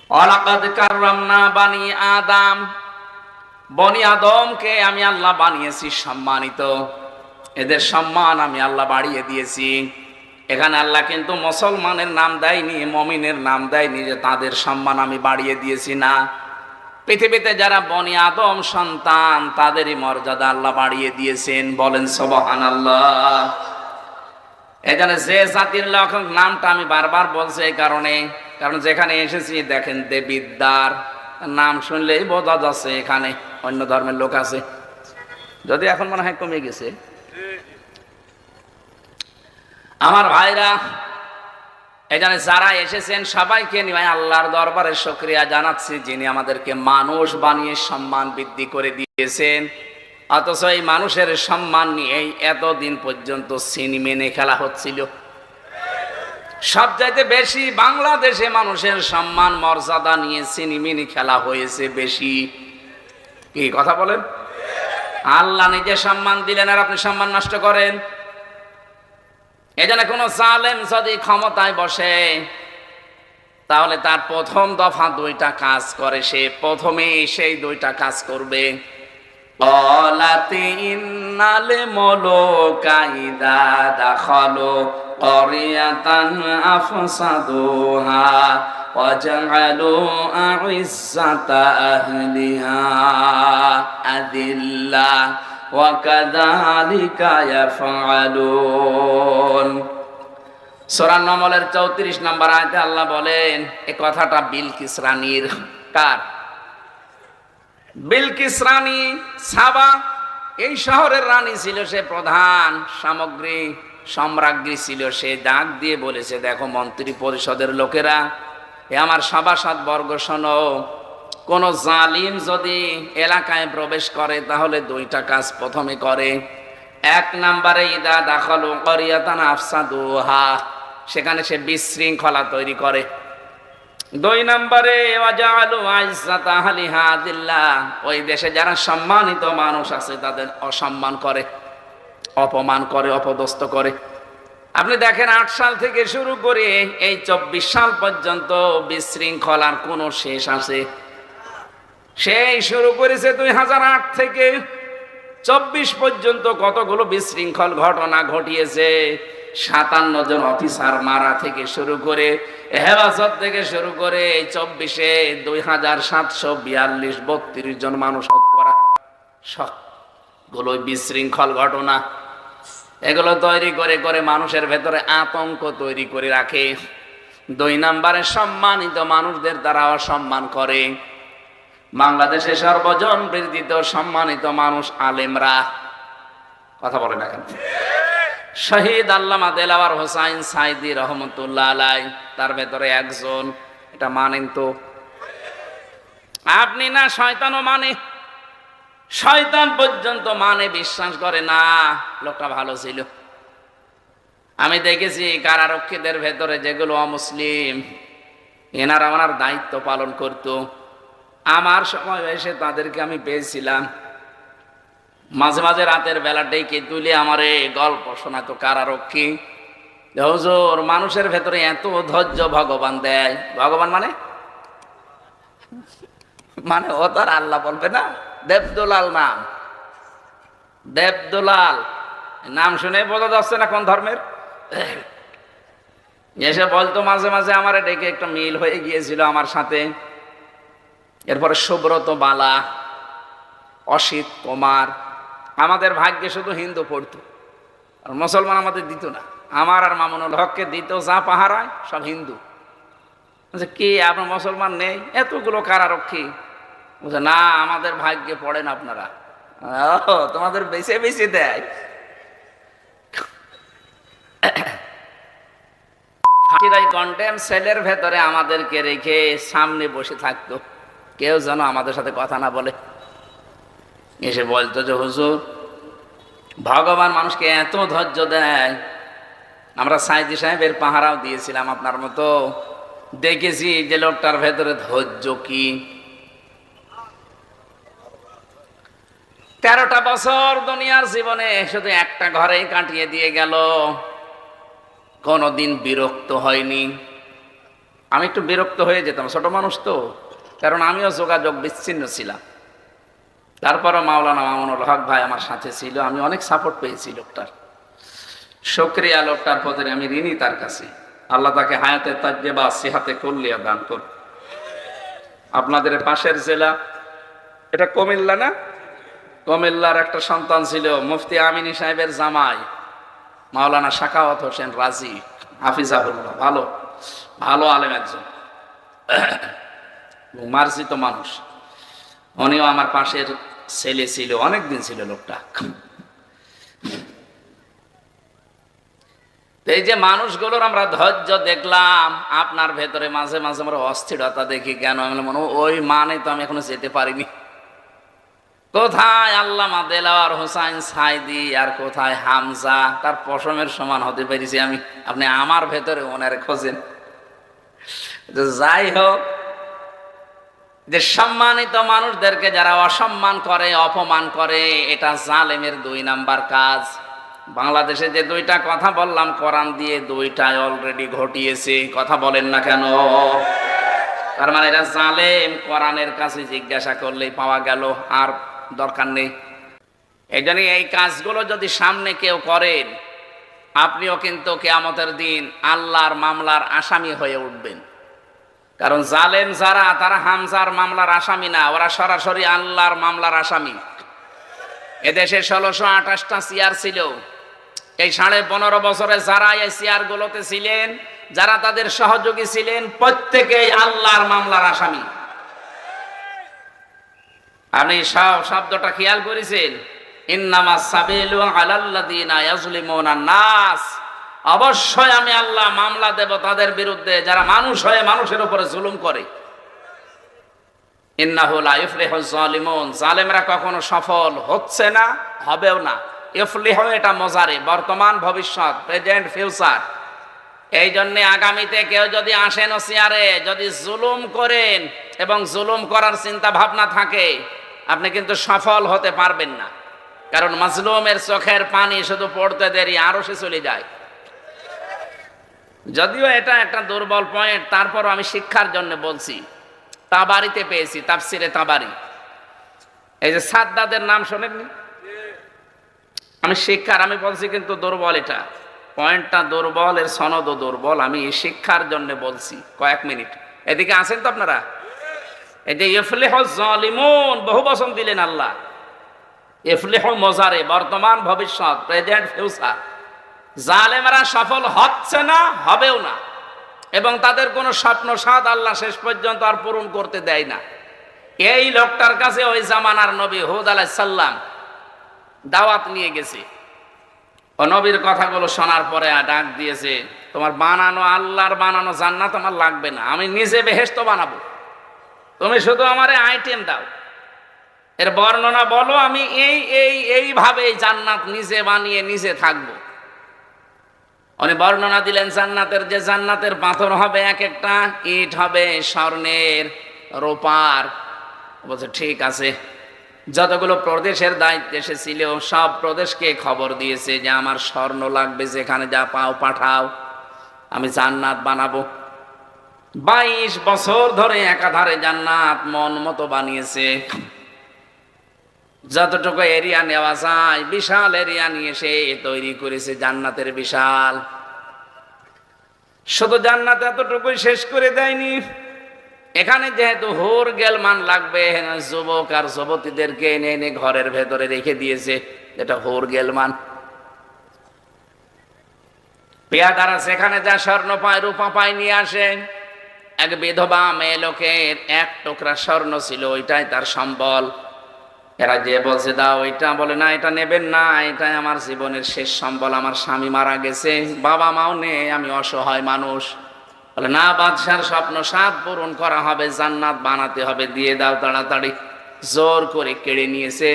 ওয়ালাকাদ কাররামনা বানি আদম, বনি আদমকে আমি আল্লাহ বানিয়েছি সম্মানিত, এদের সম্মান আমি আল্লাহ বাড়িয়ে দিয়েছি। এখানে আল্লাহ কিন্তু মুসলমানের নাম দেয়নি, মুমিনের নাম দেয়নি যে তাদের সম্মান আমি বাড়িয়ে দিয়েছি, না। পৃথিবীতে যারা বনি আদম সন্তান তাদেরই মর্যাদা আল্লাহ বাড়িয়ে দিয়েছেন, বলেন সুবহানাল্লাহ। এখানে যে জাতির লোক, নামটা আমি বারবার বলছি এই কারণে, কারণ যেখানে এসেছি দেখেন দেবিদ্বার নাম শুনলেই বোঝা যাচ্ছে এখানে অন্য ধর্মের লোক আছে, যদি এখন মনে হয় কমে গেছে। আমার ভাইরা, এখানে যারা এসেছেন সবাইকে নিয়ে আল্লাহর দরবারে শুকরিয়া জানাচ্ছি, যিনি আমাদেরকে মানুষ বানিয়ে সম্মান বৃদ্ধি করে দিয়েছেন। অথচ এই মানুষের সম্মান নিয়ে এতদিন পর্যন্ত সিনেমেনে খেলা হচ্ছিল। সবচাইতে বেশি বাংলাদেশে মানুষের সম্মান মর্যাদা নিয়ে সিনেমেনে খেলা হয়েছে বেশি। কি কথা বলেন? আল্লাহ নিজে সম্মান দিলেন আর আপনি সম্মান নষ্ট করেন। এজন্য কোন জালেম যদি ক্ষমতায় বসে তাহলে তার প্রথম দফা দুইটা কাজ করে, সে প্রথমে সেই দুইটা কাজ করবে। ক্বালাতি ইন্নাল মুলুকা ইযা দাখালু ক্বরিয়াতান আফসাদুহা ওয়া জাআলু আ'ইজ্জাতা আহলিহা আযিল্লা ওয়া কাযালিকা ইয়াফআলুন। সূরা নামলের 34 নম্বর আয়াতে আল্লাহ বলেন, এই কথাটা বিলকিস রানীর। কার? বিলকিস রানী সাবা, এই শহরের রানী ছিল, সে প্রধান সামগ্রী সম্রাজ্ঞী ছিল। সে ডাক দিয়ে বলেছে, দেখো মন্ত্রী পরিষদের লোকেরা, এ আমার সভাসদ বর্গ শোনো, কোন জালিম যদি এলাকায় প্রবেশ করে তাহলে দুইটা কাজ প্রথমে করে। এক নম্বরে ইদা দাখালু ক্বরিয়াতান আফসাদুহা, সেখানে সে বিশৃঙ্খলা তৈরি করে। দুই নম্বরে ওয়াজালু আইজ্জাতা আহলিহা আযিল্লা, ওই দেশে যারা সম্মানিত মানুষ আছে তাদের অসম্মান করে, অপমান করে, অপদস্থ করে। আপনি দেখেন 8 সাল থেকে শুরু করে এই 24 সাল পর্যন্ত বিশৃঙ্খলার কোনো শেষ আছে? সেই শুরু করেছে 2008 থেকে 24 পর্যন্ত কতগুলো বিশৃঙ্খল ঘটনা ঘটিয়েছে। 57 জন অফিসার মারা থেকে শুরু করে, হেফাজত থেকে শুরু করে 24-এ 2742 32 জন মানুষ হত্যা, সবগুলো বিশৃঙ্খল ঘটনা। এগুলো তৈরি করে করে মানুষের ভেতরে আতঙ্ক তৈরি করে রাখে। 2 নম্বরে সম্মানিত মানুষদের দ্বারা অসম্মান করে। বাংলাদেশে সর্বজন বিদিত সম্মানিত মানুষ আলেমরা। কথা বলে না কেন? শহীদ আল্লামা দেলাওয়ার হোসাইন সাইদি রহমতুল্লাহ আলাই তার ভেতরে একজন। এটা মানেন তো? আপনি না, শয়তানও মানে, শয়তান পর্যন্ত মানে, বিশ্বাস করে না। লোকটা ভালো ছিল। আমি দেখেছি কারারক্ষীদের ভেতরে যেগুলো অমুসলিম, এনারা ওনার দায়িত্ব পালন করত। আমার সময় এসে তাদেরকে আমি পেয়েছিলাম, মাঝে মাঝে রাতের বেলা ডেকে তুলে আমারে গল্প শোনাতো কারারক্ষী। হুজুর, মানুষের ভেতরে এত ধৈর্য ভগবান দেয়। ভগবান মানে মানে ও তার আল্লাহ বলবে না। দেবদুলাল নাম, দেবদুলাল নাম শুনে বোঝা যাচ্ছে না কোন ধর্মের। এসে বলতো মাঝে মাঝে আমারে ডেকে, একটা মিল হয়ে গিয়েছিল আমার সাথে। এরপরে সুব্রত বালা, অসিত কুমার। আমাদের ভাগ্যে শুধু হিন্দু পড়তো, আর মুসলমান আমাদের দিত না। আমার আর মামুনুল হককে দিত যা পাহারায় সব হিন্দু। কি আপনার মুসলমান নেই? এতগুলো কারারক্ষী। বলছে না, আমাদের ভাগ্যে পড়েন আপনারা। তোমাদের বেছে বেছে দেয়। কন্টেম সেলের ভেতরে আমাদেরকে রেখে সামনে বসে থাকতো, কেউ যেন আমাদের সাথে কথা না বলে। এসে বলতো যে হুজুর, ভগবান মানুষকে এত ধৈর্য দেয়। আমরা সাইদি সাহেবের পাহারাও দিয়েছিলাম আপনার মতো, দেখেছি যে লোকটার ভেতরে ধৈর্য কি। 13টা বছর দুনিয়ার জীবনে শুধু একটা ঘরেই কাটিয়ে দিয়ে গেল, কোনদিন বিরক্ত হয়নি। আমি একটু বিরক্ত হয়ে যেতাম, ছোট মানুষ তো, কারণ আমিও যোগাযোগ বিচ্ছিন্ন ছিলাম। তারপরও মাওলানা মামুনুল হক ভাই আমার সাথে ছিল, আমি অনেক সাপোর্ট পেয়েছি লোকটার। শুকরিয়া লোকটার প্রতি আমি ঋণী তার কাছে। আল্লাহ তাকে হায়াতে তাজ্জেবা সিহাতে কুল্লিয়া দান করুন। আপনাদের পাশের জেলা এটা কুমিল্লা না? কুমিল্লার একটা সন্তান ছিল মুফতি আমিনী সাহেবের জামাই মাওলানা সাখাওয়াত হোসেন রাজি হাফিজাহুল্লাহ, ভালো ভালো আলেম একজন, মার্জিত মানুষ। উনিও আমার পাশের ছেলে ছিল, অনেকদিন ছিল লোকটা। এই যে মানুষগুলোর আমরা ধৈর্য দেখলাম, আপনার ভেতরে মাঝে মাঝে আমরা অস্থিরতা দেখি কেন? আমি মনে ওই মানে তো আমি এখনো যেতে পারিনি। কোথায় আল্লামা দেলাওয়ার হোসাইন সাইদি আর কোথায় হামজা, তার পশমের সমান হতে পেরেছি আমি। আপনি আমার ভেতরে ওনার খোঁজেন। যাই হোক, যে সম্মানিত মানুষদেরকে যারা অসম্মান করে, অপমান করে, এটা জালেমের 2 নাম্বার কাজ। বাংলাদেশে যে 2টা কথা বললাম কোরআন দিয়ে, 2টাই অলরেডি ঘটিয়েছে। কথা বলেন না কেন? তার মানে এরা জালেম। কোরআনের কাছে জিজ্ঞাসা করলেই পাওয়া গেল, আর দরকার নেই। এই জন্য এই কাজগুলো যদি সামনে কেউ করেন, আপনিও কিন্তু কিয়ামতের দিন আল্লাহর মামলার আসামি হয়ে উঠবেন। কারণ জালেম যারা, তারা হামজার মামলার আসামি না, ওরা সরাসরি আল্লাহর মামলার আসামি। এদেশে 1628টা চেয়ার ছিল। এই 15.5 বছরে যারা এই চেয়ারগুলোতে ছিলেন, যারা তাদের সহযোগী ছিলেন, প্রত্যেকেই আল্লাহর মামলার আসামি। আপনি শব্দটা খেয়াল করেছেন? ইন্নামাস সাবিলু আলাল্লাযিনা ইয়াজলিমুনা নাস। অবশ্যই আমি আল্লাহ মামলা দেব তাদের বিরুদ্ধে যারা মানুষ হয়ে মানুষের উপরে জুলুম করে। ইন্নাহু লা ইফলিহুজ জালিমুন। জালেমরা কখনো সফল হচ্ছে না, হবেও না। ইফলিহু এটা মুজারি, বর্তমান ভবিষ্যৎ, প্রেজেন্ট ফিউচার। এই জন্য আগামীতে কেউ যদি আসেন চেয়ারে, যদি জুলুম করেন এবং জুলুম করার চিন্তা ভাবনা থাকে, আপনি কিন্তু সফল হতে পারবেন না। কারণ মাজলুমের চোখের পানি শুধু পড়তে দেরি, আরো সে চলে যায়। যদিও এটা একটা দুর্বল পয়েন্ট, তারপরও আমি শিক্ষার জন্য বলছি। তাবারিতে পেয়েছি, তাফসিরে তাবারি। এই যে সাদ্দাদের নাম শোনেননি? আমি শিক্ষার, আমি বলছি কিন্তু দুর্বল, এটা পয়েন্টটা দুর্বল, এর সনদও দুর্বল। আমি শিক্ষার জন্য বলছি। কয়েক মিনিট এদিকে আসেন তো আপনারা। এই যে ইফলিহু জালিমুন, বহু বচন দিলেন আল্লাহ। ইফলিহু মুজারি, বর্তমান ভবিষ্যৎ, প্রেজেন্ট ফিউচার। জালেমরা সফল হচ্ছে না, হবেও না, এবং তাদের কোনো স্বপ্ন সাদ আল্লাহ শেষ পর্যন্ত আর পূরণ করতে দেয় না। এই লোকটার কাছে ওই জামানার নবী হুদ আলাইহিস সালাম দাওয়াত নিয়ে গেছে। ও নবীর কথাগুলো শোনার পরে ডাক দিয়েছে, তোমার বানানো, আল্লাহর বানানো জান্নাত আমার লাগবে না, আমি নিজে বেহেশত বানাবো। তুমি শুধু আমারে আইটেম দাও, এর বর্ণনা বলো, আমি এইভাবে জান্নাত নিজে বানিয়ে নিজে থাকবো। উনি বর্ণনা দিলেন জান্নাতের, যে জান্নাতের পাথর হবে এক একটা, ইট হবে স্বর্ণের, রূপার। বলছে ঠিক আছে। যতগুলো প্রদেশের দায়িত্ব এসেছিল সব প্রদেশকে খবর দিয়েছে যে আমার স্বর্ণ লাগবে, যেখানে যা পাও পাঠাও, আমি জান্নাত বানাবো। 22 বছর ধরে একাধারে জান্নাত মন মতো বানিয়েছে। যতটুকু এরিয়া নেওয়া যায়, বিশাল এরিয়া নিয়ে সে তৈরি করেছে জান্নাতের বিশাল। শুধু জান্নাত এতটুকুই শেষ করে দেয়নি, এখানে যেহেতু হুর গেলমান লাগবে, যুবক আর যুবতীদেরকে এনে এনে ঘরের ভেতরে রেখে দিয়েছে, এটা হুর গেলমান। পেয়াদারা সেখানে যা স্বর্ণ পায়, রূপা পায়, নিয়ে আসে। এক বিধবা মেয়ে লোকের 1 টুকরা স্বর্ণ ছিল, ওইটাই তার সম্বল। এরা যে বলছে দাও ওইটা, বলে না এটা নেবেন না, এটাই আমার জীবনের শেষ সম্বল, আমার স্বামী মারা গেছে, বাবা মাও নেই, আমি অসহায় মানুষ। বলে না, বাদশার স্বপ্ন সাত পূরণ করা হবে, জান্নাত বানাতে হবে, দিয়ে দাও তাড়াতাড়ি। জোর করে কেড়ে নিয়েছে।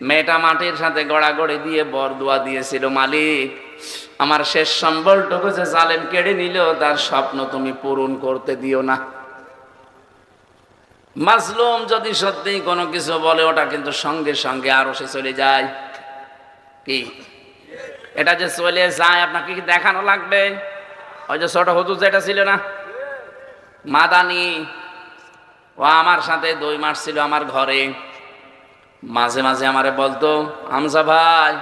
মেয়েটা মাটির সাথে গড়াগড়ি দিয়ে বরদুয়া দিয়েছিল, মালিক আমার শেষ সম্বলটুকু যে জালেম কেড়ে নিল, তার স্বপ্ন তুমি পূরণ করতে দিও না। মাজলুম যদি সত্যিই কোনো কিছু বলে, ওটা কিন্তু সঙ্গে সঙ্গে আরো সে চলে যায়। কি এটা যে চলে যায়, আপনাকে কি দেখানো লাগবে? ওই যে ছোট হুজুর যেটা ছিল না, মাদানি, ও আমার সাথে 2 মাস ছিল আমার ঘরে। মাঝে মাঝে আমারে বলতো, হামজা ভাই,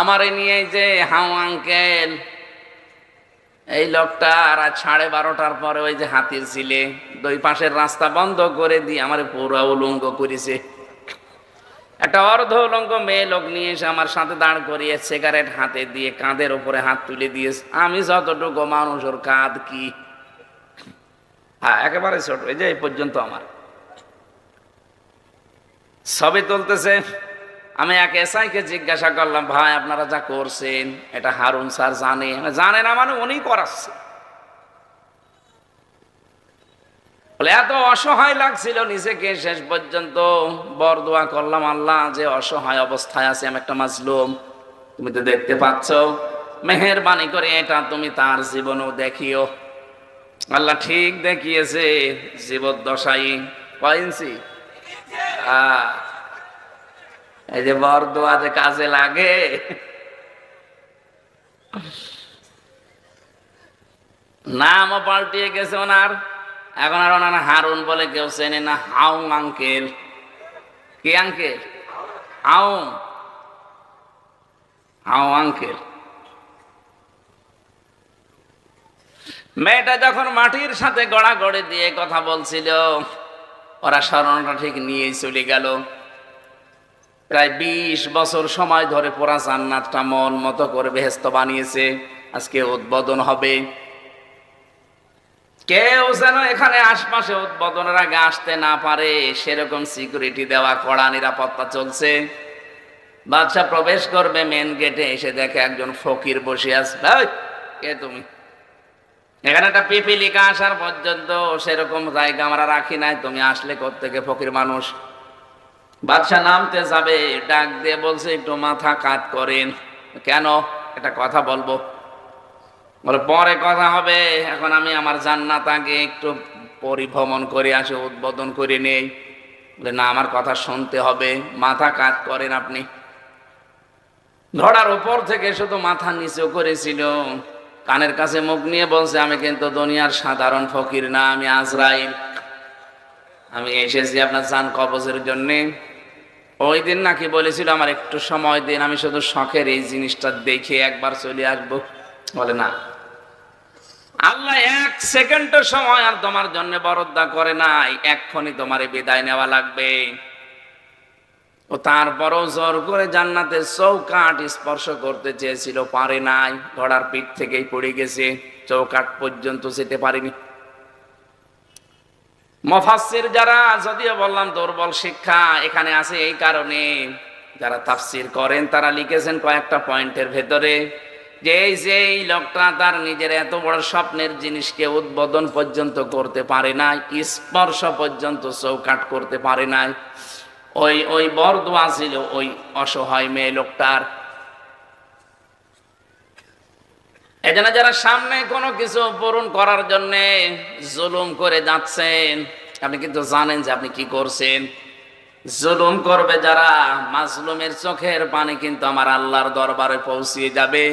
আমারে নিয়ে যে হাউ আঙ্কেল, এই লোকটা রাত 12:30টার পরে ওই যে হাতির ছিলে 2 পাশের রাস্তা বন্ধ করে দিয়ে আমারে পুরো উলঙ্গ করেছে। একটা অর্ধ উলঙ্গ মেয়ে লোক নিয়ে এসে আমার সাথে দাঁড় করিয়ে সিগারেট হাতে দিয়ে কাঁধের উপরে হাত তুলে দিয়েছে। আমি যতটুকু মানুষ, ওর কাঁধ কি, হ্যাঁ একেবারে ছোট, এই যে এই পর্যন্ত আমার ছবি তুলতেছে। আমি এক এসআইকে জিজ্ঞাসা করলাম, ভাই আপনারা যা করছেন এটা হারুন স্যার জানে না মানে উনি করাচ্ছে। বলে এত অসহায় লাগছিল নিজেকে, শেষ পর্যন্ত বরদোয়া করলাম, আল্লাহ যে অসহায় অবস্থায় আছে, আমি একটা মাজলুম, তুমি তো দেখতে পাচ্ছ, মেহেরবানি করে এটা তুমি তার জীবনও দেখিও। আল্লাহ ঠিক দেখিয়েছে, জীবদ্দশাই কয় ইঞ্চি, এই যে বরদোয়া যে কাজে লাগে। নামও পাল্টিয়ে গেছে ওনার, এখন আর ওনার হারুন বলে কেউ চেনে না, হাউ আঙ্কেল। কি আঙ্কেল? How, how uncle. মেয়েটা যখন মাটির সাথে গড়াগড়ি দিয়ে কথা বলছিল, ওরা স্মরণটা ঠিক নিয়েই চলে গেল। প্রায় 20 বছর সময় ধরে পুরা জান্নাতটা মন মতো করে বেহেশত বানিয়েছে। আজকে উদ্বোধন হবে, কেউ যেন এখানে আশপাশে উদ্বোধনের আগে আসতে না পারে সেরকম সিকিউরিটি দেওয়া, কড়া নিরাপত্তা চলছে। বাদশা প্রবেশ করবে মেন গেটে, এসে দেখে একজন ফকির বসে আছে। কে তুমি? এখানে একটা পিপিলিকা আসার পর্যন্ত সেরকম জায়গা আমরা রাখি নাই, তুমি আসলে কোত্থেকে ফকির মানুষ? বাদশা নামতে যাবে, ডাক দিয়ে বলছে, একটু মাথা কাত করেন। কেন? একটা কথা বলবো। বলে পরে কথা হবে, এখন আমি আমার জান্নাত আগে একটু পরিভ্রমণ করে আসি, উদ্বোধন করে নেই। বলে না, আমার কথা শুনতে হবে, মাথা কাত করেন আপনি। ঘোড়ার উপর থেকে শুধু মাথা নিচেও করেছিল, কানের কাছে মুখ নিয়ে বলছে, আমি কিন্তু দুনিয়ার সাধারণ ফকির না, আমি আজরাইল, আমি এসেছি আপনার জান কবজের জন্যে। ওই দিন নাকি বলেছিল আমার একটু সময় দিন, আমি শুধু শখের এই জিনিসটা দেখে একবার চলে আসবো। বলে না, আল্লাহ 1 সেকেন্ড সময় আর তোমার জন্য বরাদ্দ করে নাই, এক্ষুনি তোমার বিদায় নেওয়া লাগবে। ও তারপরও জোর করে জান্নাতের চৌকাঠ স্পর্শ করতে চেয়েছিল, পারে নাই, ঘোড়ার পিঠ থেকেই পড়ে গেছে, চৌকাঠ পর্যন্ত যেতে পারেনি। মুফাসসির যারা, যদিও বললাম দুর্বল শিক্ষা এখানে আছে এই কারণে, যারা তাফসির করেন তারা লিখেছেন কয়েকটা পয়েন্টের ভেতরে যে এই লোকটা তার নিজের এত বড় স্বপ্নের জিনিসকে উদ্বোধন পর্যন্ত করতে পারে নাই, স্পর্শ পর্যন্ত চৌকাঠ করতে পারে নাই। ওই বরদোয়া ছিল ওই অসহায় মেয়ে লোকটার। এজন্য যারা সামনে কোনো কিছু পূরণ করার জন্য জুলুম করে যাচ্ছেন, আপনি কিন্তু জানেন যে আপনি কি করছেন। জুলুম করবে যারা, মাজলুমের চোখের পানি কিন্তু আমার আল্লাহর দরবারে পৌঁছিয়ে যাবে।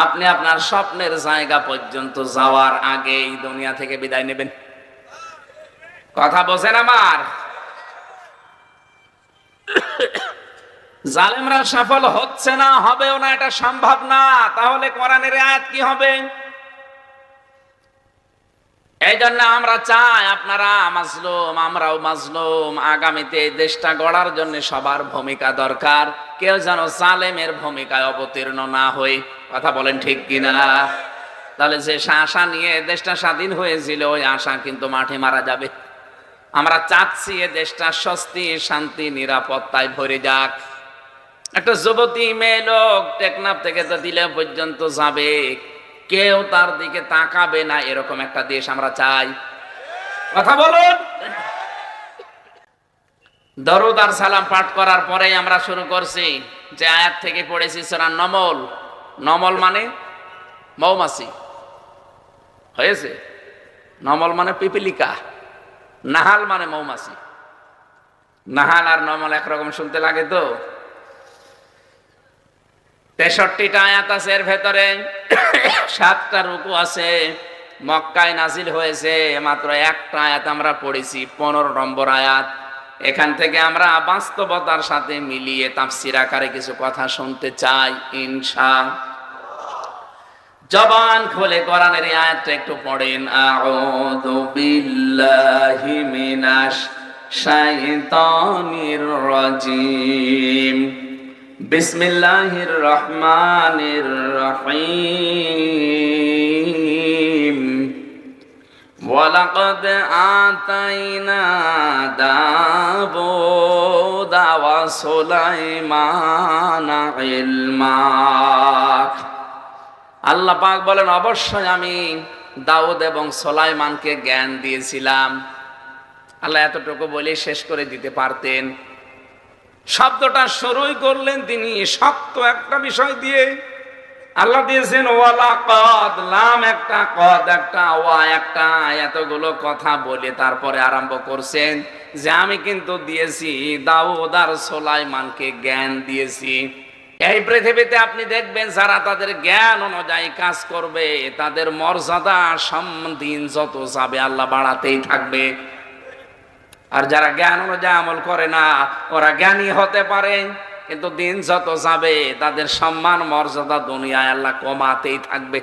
আপনি আপনার স্বপ্নের জায়গা পর্যন্ত যাওয়ার আগেই দুনিয়া থেকে বিদায় নেবেন। কথা বোঝেন আমার? জালেমরা সফল হচ্ছে না, হবেও না, এটা সম্ভব না। তাহলে কোরআনের আয়াত কি হবে? এই জন্য আমরা চাই আপনারা মাজলুম, আমরাও মাজলুম। আগামীতে এই দেশটা গড়ার জন্য সবার ভূমিকা দরকার, কেউ যেন জালেমের ভূমিকায় অবতীর্ণ না হয়। কথা বলেন ঠিক কিনা? তাহলে যে আশা নিয়ে দেশটা স্বাধীন হয়েছিল, ওই আশা কিন্তু মাঠে মারা যাবে। আমরা চাচ্ছি এ দেশটা স্বস্তি, শান্তি, নিরাপত্তায় ভরে যাক। একটা যুবতী মেয়ে লোক টেকনাফ থেকে তো দিলে পর্যন্ত যাবে, কেউ তার দিকে তাকাবে না, এরকম একটা দেশ আমরা চাই। কথা বলুন। দরুদ আর সালাম পাঠ করার পরেই আমরা শুরু করছি যে আয়াত থেকে পড়েছি সূরা নমল। নমল মানে মৌমাছি, হয়েছে? নমল মানে পিপিলিকা, নাহাল মানে মৌমাছি। নাহাল আর নমল একরকম শুনতে লাগে তো। 63টা আয়াত আছে, এর ভেতরে 7টা রুকু আছে, মক্কায় নাজিল হয়েছে মাত্র একটা আয়াত আমরা পড়েছি, 15 নম্বর আয়াত। এখান থেকে আমরা বাস্তবতার সাথে মিলিয়ে তাফসীর আকারে কিছু কথা শুনতে চাই ইনশাআল্লাহ। জবান খুলে কোরআনের এই আয়াতটা একটু পড়েন। আউযু বিল্লাহি মিনাশ শাইতানির রাজিম, বিসমিল্লাহির রহমানির রহিম। ওয়ালাকাদ আতাইনা দাউদা ওয়া সুলাইমানা ইলমা। আল্লাহ পাক বলেন, অবশ্যই আমি দাউদ এবং সুলাইমানকে জ্ঞান দিয়েছিলাম। আল্লাহ এতটুকু বলে শেষ করে দিতে পারতেন। শব্দটা শুরুই করলেন তিনি শক্ত একটা বিষয় দিয়ে। আল্লাহ দিয়েছেন ওয়ালাকাদ, লাম একটা, কদ একটা, ওয়া একটা, এতগুলো কথা বলে তারপরে আরম্ভ করছেন যে আমি কিন্তু দিয়েছি, দাউদ আর সুলাইমানকে জ্ঞান দিয়েছি। এই পৃথিবীতে আপনি দেখবেন যারা তাদের জ্ঞান অনুযায়ী কাজ করবে তাদের মর্যাদা দিন যত যাবে আল্লাহ বাড়াতেই থাকবে। আর যারা জ্ঞান অনুযায়ী আমল করে না, ওরা জ্ঞানী হতে পারে কিন্তু দিন যত যাবে তাদের সম্মান মর্যাদা দুনিয়ায় আল্লাহ কমাতেই থাকবে।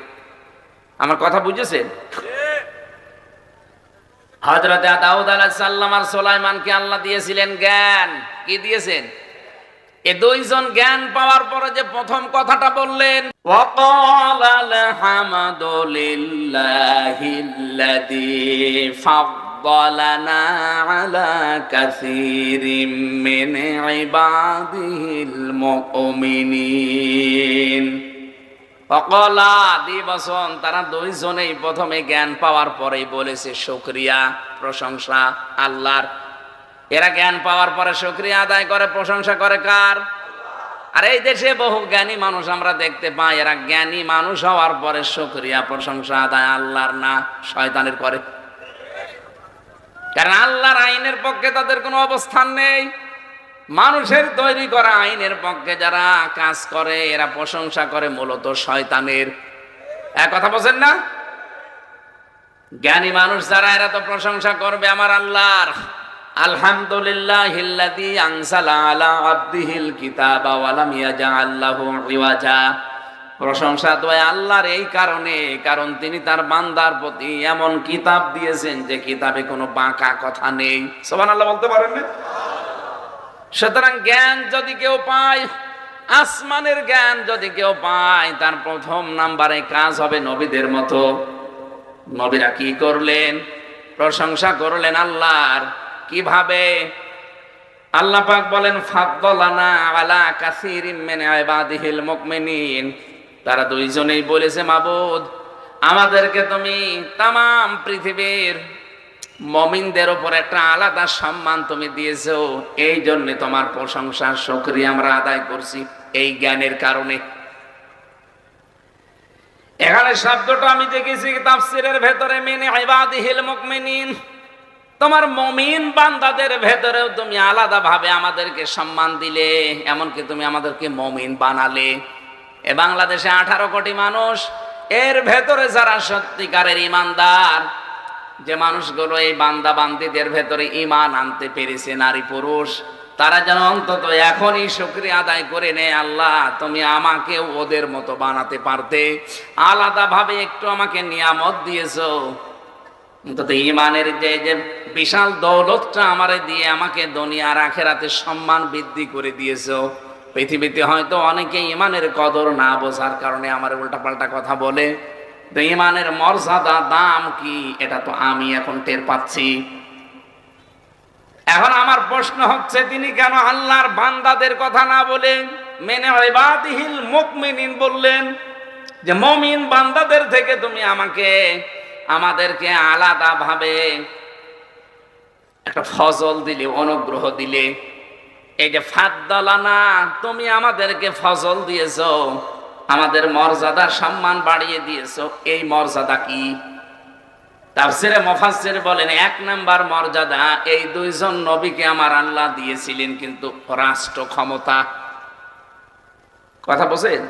আমার কথা বুঝেছেন? হযরত দাউদ আলাইহিস সালাম আর সুলাইমানকে আল্লাহ দিয়েছিলেন জ্ঞান। কি দিয়েছেন? এ দুইজন জ্ঞান পাওয়ার পরে যে প্রথম কথাটা বললেন, ওয়াকালা আলহামদুলিল্লাহিল্লাযী ফাদ্দালানা আলা কাসীরিম মিন ইবাদিহিল মুমিনিন। ওয়াকালা দিবসন, তারা দুইজনেই প্রথমে জ্ঞান পাওয়ার পরেই বলেছে শুকরিয়া, প্রশংসা আল্লাহর। এরা জ্ঞান পাওয়ার পরে শুকরিয়া আদায় করে, প্রশংসা করে কার? আর এই দেশে বহু জ্ঞানী মানুষ আমরা দেখতে পাই, এরা জ্ঞানী মানুষ হওয়ার পরে শুকরিয়া প্রশংসা আদায় আল্লাহর না শয়তানের করে। কারণ আল্লাহর আইনের পক্ষে তাদের কোনো অবস্থান নেই। মানুষের তৈরি করা আইনের পক্ষে যারা কাজ করে এরা প্রশংসা করে মূলত শয়তানের। এক কথা বলছেন না? জ্ঞানী মানুষ যারা এরা তো প্রশংসা করবে আমার আল্লাহর। আলহামদুলিল্লাহিল্লাযী আনজালা আলা আবদিহিল কিতাবা ওয়া লাম ইয়াজআল লাহু ইওয়াজা। প্রশংসা তো আল্লাহর এই কারণে, কারণ তিনি তার বান্দার প্রতি এমন কিতাব দিয়েছেন যে কিতাবে কোনো বাঁকা কথা নেই। সুবহানাল্লাহ বলতে পারেন না? সুতরাং জ্ঞান যদি কেউ পায়, আসমানের জ্ঞান যদি কেউ পায়, তার প্রথম নাম্বারে কাজ হবে নবীদের মতো। নবীরা কি করলেন? প্রশংসা করলেন আল্লাহর। কিভাবে? আল্লাহ পাক বলেন ফাদ্দালানা আলা কাসীরিম মিন ইবাদিহিল মুমিনিন। তারা দুইজনেই বলেছে, মাবুদ আমাদেরকে তুমি তামাম পৃথিবীর মুমিনদের উপর একটা আলাদা সম্মান তুমি দিয়েছো, এই জন্য তোমার প্রশংসা শুকরিয়া আমরা আদায় করছি এই জ্ঞানের কারণে। এখানে শব্দটা আমি দেখেছি তাফসীরের ভেতরে মিন ইবাদিহিল মুমিনিন, তোমার মুমিন বান্দাদের ভেতরেও তুমি আলাদা ভাবে আমাদেরকে সম্মান দিলে, এমনকি তুমি আমাদেরকে মুমিন বানালে। এ বাংলাদেশে 18 কোটি মানুষ, এর ভেতরে যারা সত্যিকারের ঈমানদার, যে মানুষগুলো এই বান্দা বান্দীদের ভেতরে ঈমান আনতে পেরেছে, নারী পুরুষ, তারা যেন অন্তত এখনই শুকরিয়া আদায় করে নেয়, আল্লাহ তুমি আমাকে ওদের মতো বানাতে পারতে, আলাদা ভাবে একটু আমাকে নিয়ামত দিয়েছো, অন্তত ঈমানের যে বিশাল দৌলতটা আমারে দিয়ে আমাকে দুনিয়ার আখিরাতে সম্মান বৃদ্ধি করে দিয়েছো। পৃথিবীতে হয়তো অনেকে ঈমানের কদর না বোঝার কারণে আমার উল্টাপাল্টা কথা বলে, তো ঈমানের মর্যাদা দাম কি এটা তো আমি এখন টের পাচ্ছি। এখন আমার প্রশ্ন হচ্ছে, তিনি কেন আল্লাহর বান্দাদের কথা না বলে মিন ইবাদিহিল মুমিনিন বললেন? যে মুমিন বান্দাদের থেকে তুমি আমাদেরকে আলাদা ভাবে একটা ফজল দিলে, অনুগ্রহ দিলে। এই যে ফাদ্দালানা, তুমি আমাদেরকে ফজল দিয়েছো, আমাদের মর্যাদা সম্মান বাড়িয়ে দিয়েছো। এই মর্যাদা কি? তাফসীরে মুফাসসির বলেন, 1 নাম্বার মর্যাদা এই দুইজন নবীকে আমার আল্লাহ দিয়েছিলেন কিন্তু রাষ্ট্র ক্ষমতা। কথা বলেন?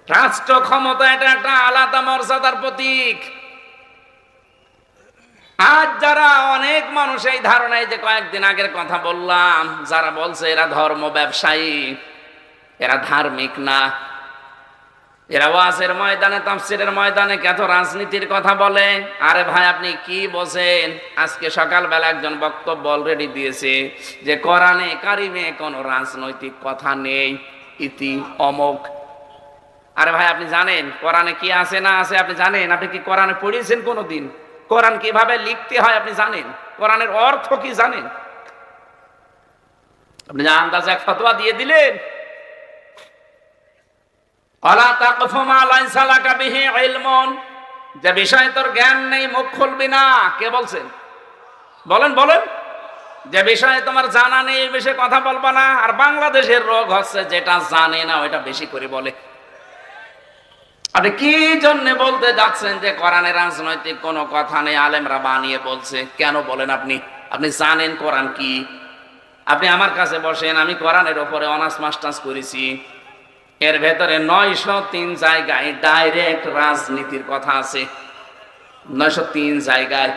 রাষ্ট্র ক্ষমতা এটা একটা আলাদা মর্যাদার প্রতীক। আজ যারা অনেক মানুষ এই ধারণায়, যে কয়েকদিন আগের কথা বললাম, যারা বলছে এরা ধর্ম ব্যবসায়ী, এরা ধার্মিক না, এরা ওয়াজের ময়দানে, তাফসীরের ময়দানে কত রাজনীতির কথা বলে। আরে ভাই, আপনি কি বোঝেন? আজকে সকালবেলা একজন বক্তব্য অলরেডি দিয়েছে যে কোরআনে কারিমে কোনো রাজনৈতিক কথা নেই, ইতি অমোক। আরে ভাই, আপনি জানেন কোরআনে কি আছে না আছে? আপনি জানেন? আপনি কি কোরআনে পড়েছেন কোনোদিন? কোরআন কিভাবে লিখতে হয় আপনি জানেন? কোরআনের অর্থ কি জানেন? আপনি আন্দাজে এক ফতোয়া দিয়ে দিলেন। আলা তাকফু মা লাইসা লাকা বিহি ইলমুন, যে বিষয়ে তোর জ্ঞান নেই মুখ খুলবি না। কে বলছেন? বলেন বলেন। যে বিষয়ে তোমার জানা নেই এই বিষয়ে কথা বলবা না। আর বাংলাদেশের রোগ হচ্ছে যেটা জানে না ওটা বেশি করে বলে। আপনি কি জন্য বলতে যাচ্ছেন যে কোরআনে রাজনৈতিক কোনো কথা নেই, আলেমরা বানিয়ে বলছে? কেন বলেন? আপনি আপনি জানেন কোরআন কি? আপনি আমার কাছে বসেন, আমি কোরআনের উপরে অনার্স মাস্টার্স করেছি। এর ভেতরে 903 জায়গায় ডাইরেক্ট রাজনীতির কথা আছে, 903 জায়গায়।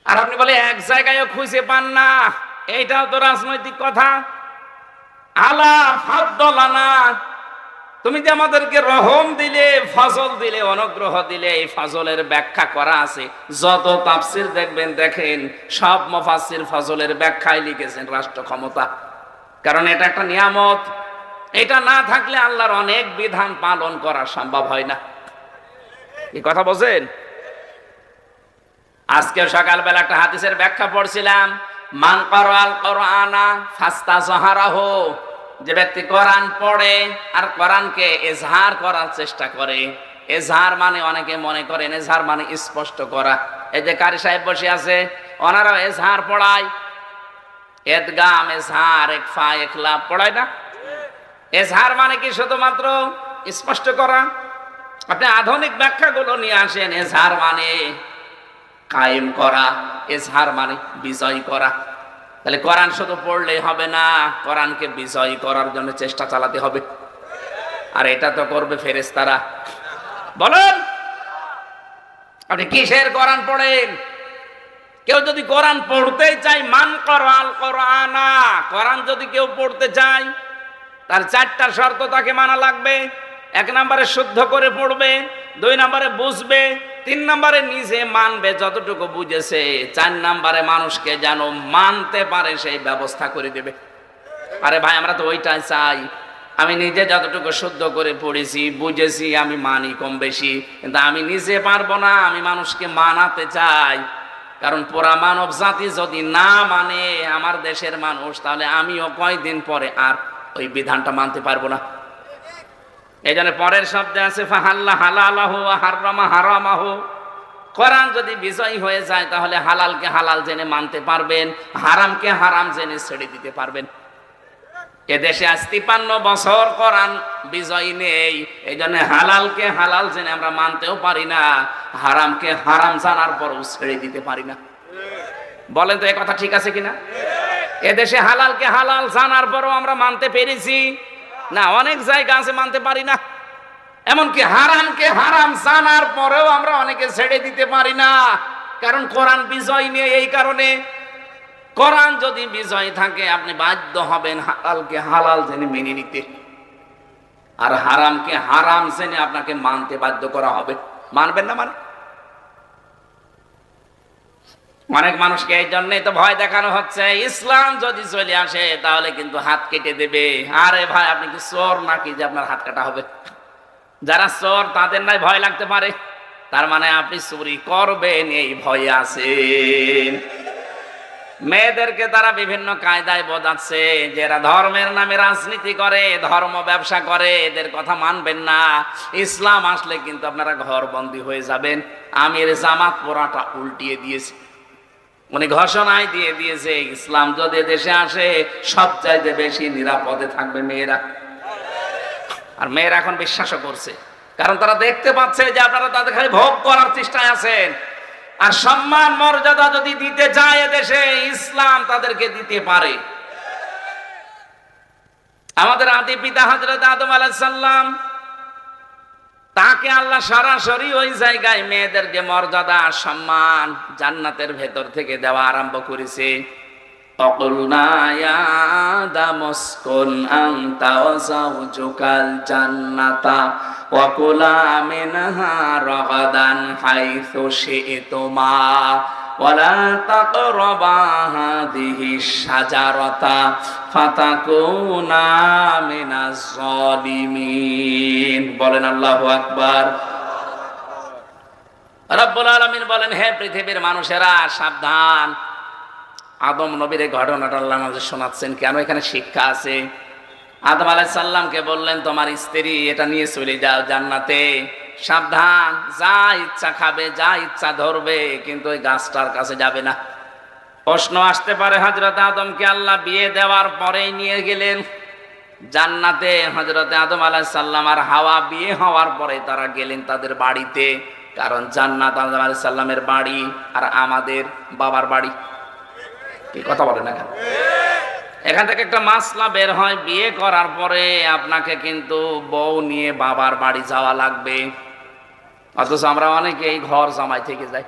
আর আপনি বলে এক জায়গায়ও খুঁজে পান না, এইটাও তো রাজনৈতিক কথা। আলা ফাদ্দালানা, তুমি যে আমাদেরকে রহম দিলে, ফজল দিলে, অনুগ্রহ দিলে, এই ফজলের ব্যাখ্যা করা আছে। যত তাফসীর দেখবেন, দেখেন সব মুফাসসির ফজলের ব্যাখ্যায় লিখেছেন রাষ্ট্র ক্ষমতা। কারণ এটা একটা নিয়ামত, এটা না থাকলে আল্লাহর অনেক বিধান পালন করা সম্ভব হয় না। এই কথা বোঝেন? আজকে সকালবেলা একটা হাদিসের ব্যাখ্যা পড়ছিলাম, মান ক্বারাআল কুরআনা ফাস্তাযহারাহু, যে ব্যক্তি কোরআন পড়ে আর কোরআনকে ইজহার করার চেষ্টা করে। ইজহার মানে অনেকে মনে করেন ইজহার মানে স্পষ্ট করা। এই যে কারি সাহেব বসে আছে, ওনারাও ইজহার পড়ায়, ইদগাম ইজহার ইখফা ইখলাব পড়ায় না? ইজহার মানে কি শুধুমাত্র স্পষ্ট করা? আপনি আধুনিক ব্যাখ্যাগুলো নিয়ে আসেন। ইজহার মানে কায়েম করা, ইজহার মানে বিজয় করা। তাহলে কোরআন শুধু পড়লেই হবে না, কোরআনকে বিজয় করার জন্য চেষ্টা চালাতে হবে। আর এটা তো করবে ফেরেশতারা। বলেন, আপনি কিসের কোরআন পড়েন? কেউ যদি কোরআন পড়তেই চায়, মান ক্বারাআল কুরআনা, কোরআন যদি কেউ পড়তে চায়, তার 4টা শর্ত তাকে মানা লাগবে। 1 নম্বরে শুদ্ধ করে পড়বে, 2 নম্বরে বুঝবে, 3 নম্বরে নিজে মানবে যতটুকু বুঝেছে, 4 নম্বরে মানুষকে যেন মানতে পারে সেই ব্যবস্থা করে দেবে। আরে ভাই, আমরা তো ওইটাই চাই। আমি নিজে যতটুকু শুদ্ধ করে পড়েছি, বুঝেছি, আমি মানি কম বেশি, কিন্তু আমি নিজে পারবো না, আমি মানুষকে মানাতে চাই। কারণ পুরা মানব জাতি যদি না মানে আমার দেশের মানুষ, তাহলে আমিও কয়দিন পরে আর ওই বিধানটা মানতে পারবো না। এই জন্য পরের শব্দে আছে ফাহাল্লা হালালাহু ওয়া হাররামা হারামাহু। কোরআন যদি বিজয়ী হয়ে যায়, তাহলে হালালকে হালাল জেনে মানতে পারবেন, হারামকে হারাম জেনে ছেড়ে দিতে পারবেন। এদেশে আজ 53 বছর কোরআন বিজয়ী নেই, এই জন্য হালালকে হালাল জেনে আমরা মানতেও পারি না, হারামকে হারাম জানার পরও ছেড়ে দিতে পারি না। বলেন তো, এ কথা ঠিক আছে কিনা? এদেশে হালালকে হালাল জানার পরও আমরা মানতে পেরেছি না? অনেক জায়গা আছে মানতে পারি না। এমনকি হারামকে হারাম জানার পরেও আমরা অনেকে ছেড়ে দিতে পারি না, কারণ কোরআন বিজয় নিয়ে। এই কারণে কোরআন যদি বিজয় থাকে, আপনি বাধ্য হবেন হালালকে হালাল জেনে মেনে নিতে, আর হারামকে হারাম জেনে আপনাকে মানতে বাধ্য করা হবে। মানবেন না মানে? অনেক মানুষকে এই জন্যই তো ভয় দেখানো হচ্ছে, ইসলাম যদি চলে আসে তাহলে কিন্তু হাত কেটে দেবে। আরে ভাই, আপনি কি চোর নাকি যে আপনার হাত কাটা হবে? যারা চোর তাদের নাই ভয় লাগতে পারে, তার মানে আপনি চুরি করবেন এই ভয় আছেন। মেয়েদেরকে তারা বিভিন্ন কায়দায় বোঝাচ্ছে যে এরা ধর্মের নামে রাজনীতি করে, ধর্ম ব্যবসা করে, এদের কথা মানবেন না। ইসলাম আসলে কিন্তু আপনারা ঘরবন্দি হয়ে যাবেন। আমির জামাত পোড়াটা উল্টিয়ে দিয়েছে, উনি ঘোষণায় দিয়ে দিয়েছে ইসলাম যদি দেশে আসে সবচাইতে বেশি নিরাপদে থাকবে মেয়েরা। আর মেয়েরা এখন বিশ্বাসও করছে, কারণ তারা দেখতে পাচ্ছে যে আপনারা তাদের খালি ভোগ করার চেষ্টায় আছেন। আর সম্মান মর্যাদা যদি দিতে চায় এদেশে, ইসলাম তাদেরকে দিতে পারে। আমাদের আদি পিতা হযরত আদম আলাইহিস সালাম, তাকে আল্লাহ সরাসরি ওই জায়গায় মেয়েদেরকে মর্যাদা সম্মান জান্নাতের ভেতর থেকে দেওয়া আরম্ভ করেছে। অকুলনা ইয়া আদামুসকুন আনতা ওয়া যাওজুকাল জান্নাতা ওয়া কুলা মিনহা রাগাদান হাইসু শি'তুমা ওয়া লা তাকরাবা হাযিহিশ শাজারাতা ফাতাকুনা মিনাজ জালিমিন। বলেন আল্লাহু আকবার। রব্বুল আলামিন বলেন, হে পৃথিবীর মানুষেরা সাবধান। আদম নবীর এই ঘটনাটা আল্লাহ আমাদের শোনাচ্ছেন কেন? এখানে শিক্ষা আছে। আদম আলাইহিস সালামকে বললেন, তোমার স্ত্রী এটা নিয়ে চলে যাও জান্নাতে, সাবধান, যা ইচ্ছা খাবে, যা ইচ্ছা ধরবে, কিন্তু ওই গাছটার কাছে যাবে না। প্রশ্ন আসতে পারে, হযরত আদমকে আল্লাহ বিয়ে দেওয়ার পরেই নিয়ে গেলেন জান্নাতে, হযরত আদম আলাইহিস সালাম আর হাওয়া বিয়ে হওয়ার পরে তারা গেলেন তাদের বাড়িতে, কারণ জান্নাত আদম আলাইহিস সালামের বাড়ি আর আমাদের বাবার বাড়ি। কি কথা বলে না কেন? এখান থেকে একটা মাসলা বের হয়, বিয়ে করার পরে আপনাকে কিন্তু বউ নিয়ে বাবার বাড়ি যাওয়া লাগবে। অথচ আমরা অনেকে এই ঘর জামাই থেকে যাই,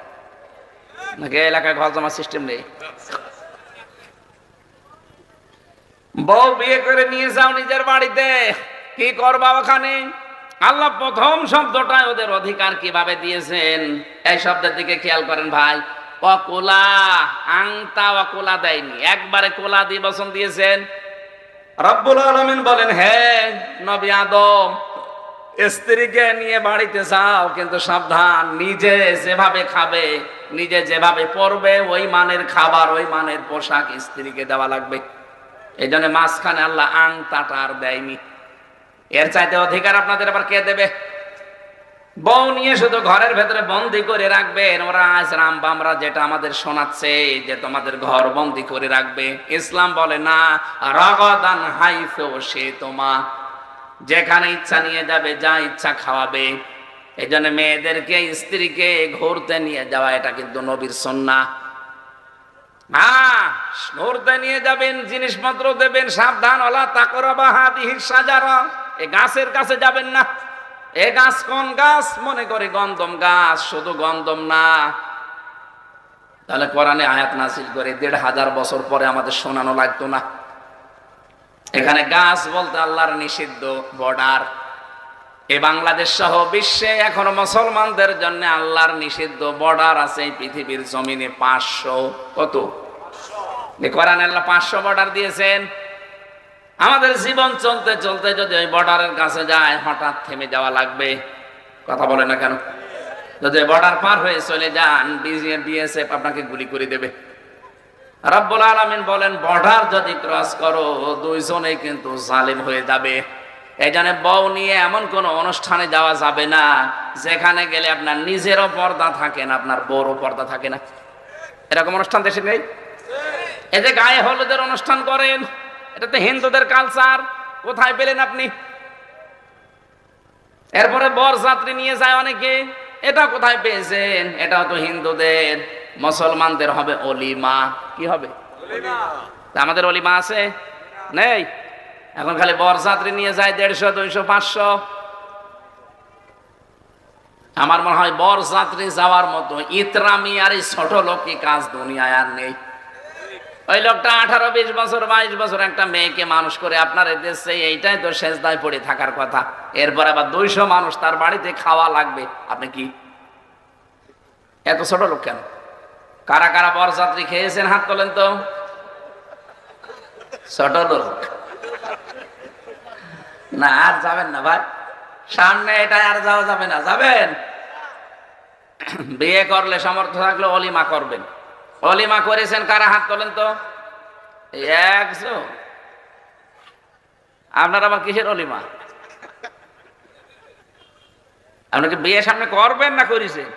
নাকি এলাকায় ঘর জামাই সিস্টেম নেই। বউ বিয়ে করে নিয়ে যাও নিজের বাড়িতে, কি করবা ওখানে? আল্লাহ প্রথম শব্দটাই ওদের অধিকার কিভাবে দিয়েছেন এই শব্দের দিকে খেয়াল করেন ভাই। ওয়াকুলা, আংতা ওয়াকুলা দেয়নি, একবারে কোলা দিয়ে বচন দিয়েছেন। রব্বুল আলামিন বলেন, হে নবী আদম, স্ত্রীকে নিয়ে বাড়িতে যাও, কিন্তু সাবধান, নিজে যেভাবে খাবে, নিজে যেভাবে পরবে, ওই মানের খাবার, ওই মানের পোশাক স্ত্রীকে দেওয়া লাগবে। এই জন্য মাঝখানে আল্লাহ আংতাটা আর দেয়নি। এর চাইতে অধিকার আপনাদের আবার কে দেবে? বউ নিয়ে শুধু ঘরের ভেতরে বন্দি করে রাখবেন, ওরা আজ রামবামরা যেটা আমাদের শোনাচ্ছে যে তোমাদের ঘর বন্দি করে রাখবে। ইসলাম বলে না, রাগাদান হাইসু শি'তুমা, যেখানে ইচ্ছা নিয়ে যাবে, যা ইচ্ছা খাওয়াবে। এই জন্য মেয়েদেরকে, স্ত্রীকে ঘুরতে নিয়ে যাওয়া এটা কিন্তু নবীর সুন্নাহ। ঘুরতে নিয়ে যাবেন, জিনিসপত্র দেবেন, সাবধান, ওয়ালা তাকরাবা হাযিহিশ শাজারা, এই গাছের কাছে যাবেন না। এ গাছ কোন গাছ? মনে করে গন্ধম গাছ, শুধু গন্ধম না। তাহলে কোরআনে আয়াত নাযিল করে ১৫০০ বছর পরে আমাদের শোনানো লাগতো না। এখানে গাছ বলতে আল্লাহর নিষিদ্ধ বর্ডার। এ বাংলাদেশ সহ বিশ্বে এখনো মুসলমানদের জন্য আল্লাহর নিষিদ্ধ বর্ডার আছে এই পৃথিবীর জমিনে ৫০০। কত? কোরআনে আল্লাহ ৫০০ বর্ডার দিয়েছেন। আমাদের জীবন চলতে চলতে যদি ওই বর্ডারের কাছে যায়, হঠাৎ থেমে যাওয়া লাগবে। কথা বলে না কেন? যদি বর্ডার পার হয়ে চলে যান, বিএসএফ আপনাকে গুলি করে দেবে। রব্বুল আলামিন বলেন, বর্ডার যদি ক্রস করো, দুইজনেই কিন্তু জালিম হয়ে যাবে। এই জন্য বউ নিয়ে এমন কোন অনুষ্ঠানে যাওয়া যাবে না যেখানে গেলে আপনার নিজেরও পর্দা থাকে না, আপনার বউরও পর্দা থাকে না। এরকম অনুষ্ঠান দেশে নেই? এই যে গায়ে হলুদের অনুষ্ঠান করেন, এটা তো হিন্দুদের কালচার, কোথায় পেলেন আপনি? এরপরে বরযাত্রী নিয়ে যায় অনেকে, এটা কোথায় পেয়েছেন? এটাও তো হিন্দুদের। মুসলমানদের হবে অলিমা। কি হবে? আমাদের অলিমা আছে? নেই। এখন খালি বরযাত্রী নিয়ে যায় ১৫০, ২০০, ৫০০। আমার মনে হয় বরযাত্রী যাওয়ার মতো ইতরামি আর এই ছোট লোকই কাজ দুনিয়ায় আর নেই। ওই লোকটা 18, 20 বছর, 22 বছর একটা মেয়েকে মানুষ করে আপনার দেশে, এইটাই তো সেজদায় পড়ে থাকার কথা। এরপর আবার 200 মানুষ তার বাড়িতে খাওয়া লাগবে। আপনি কি এত ছোট লোক কেন? কারা কারা বরযাত্রী খেয়েছেন হাত তোলেন তো। ছোট লোক না, আর যাবেন না ভাই, সামনে এটা আর যাওয়া যাবে না। যাবেন? বিয়ে করলে সামর্থ্য থাকলে অলিমা করবেন। অলিমা করেছেন কারা হাত তোলেন তো। আপনার আবার কিসের অলিমা? আপনাকে বিয়ে সামনে করবেন না করেছেন?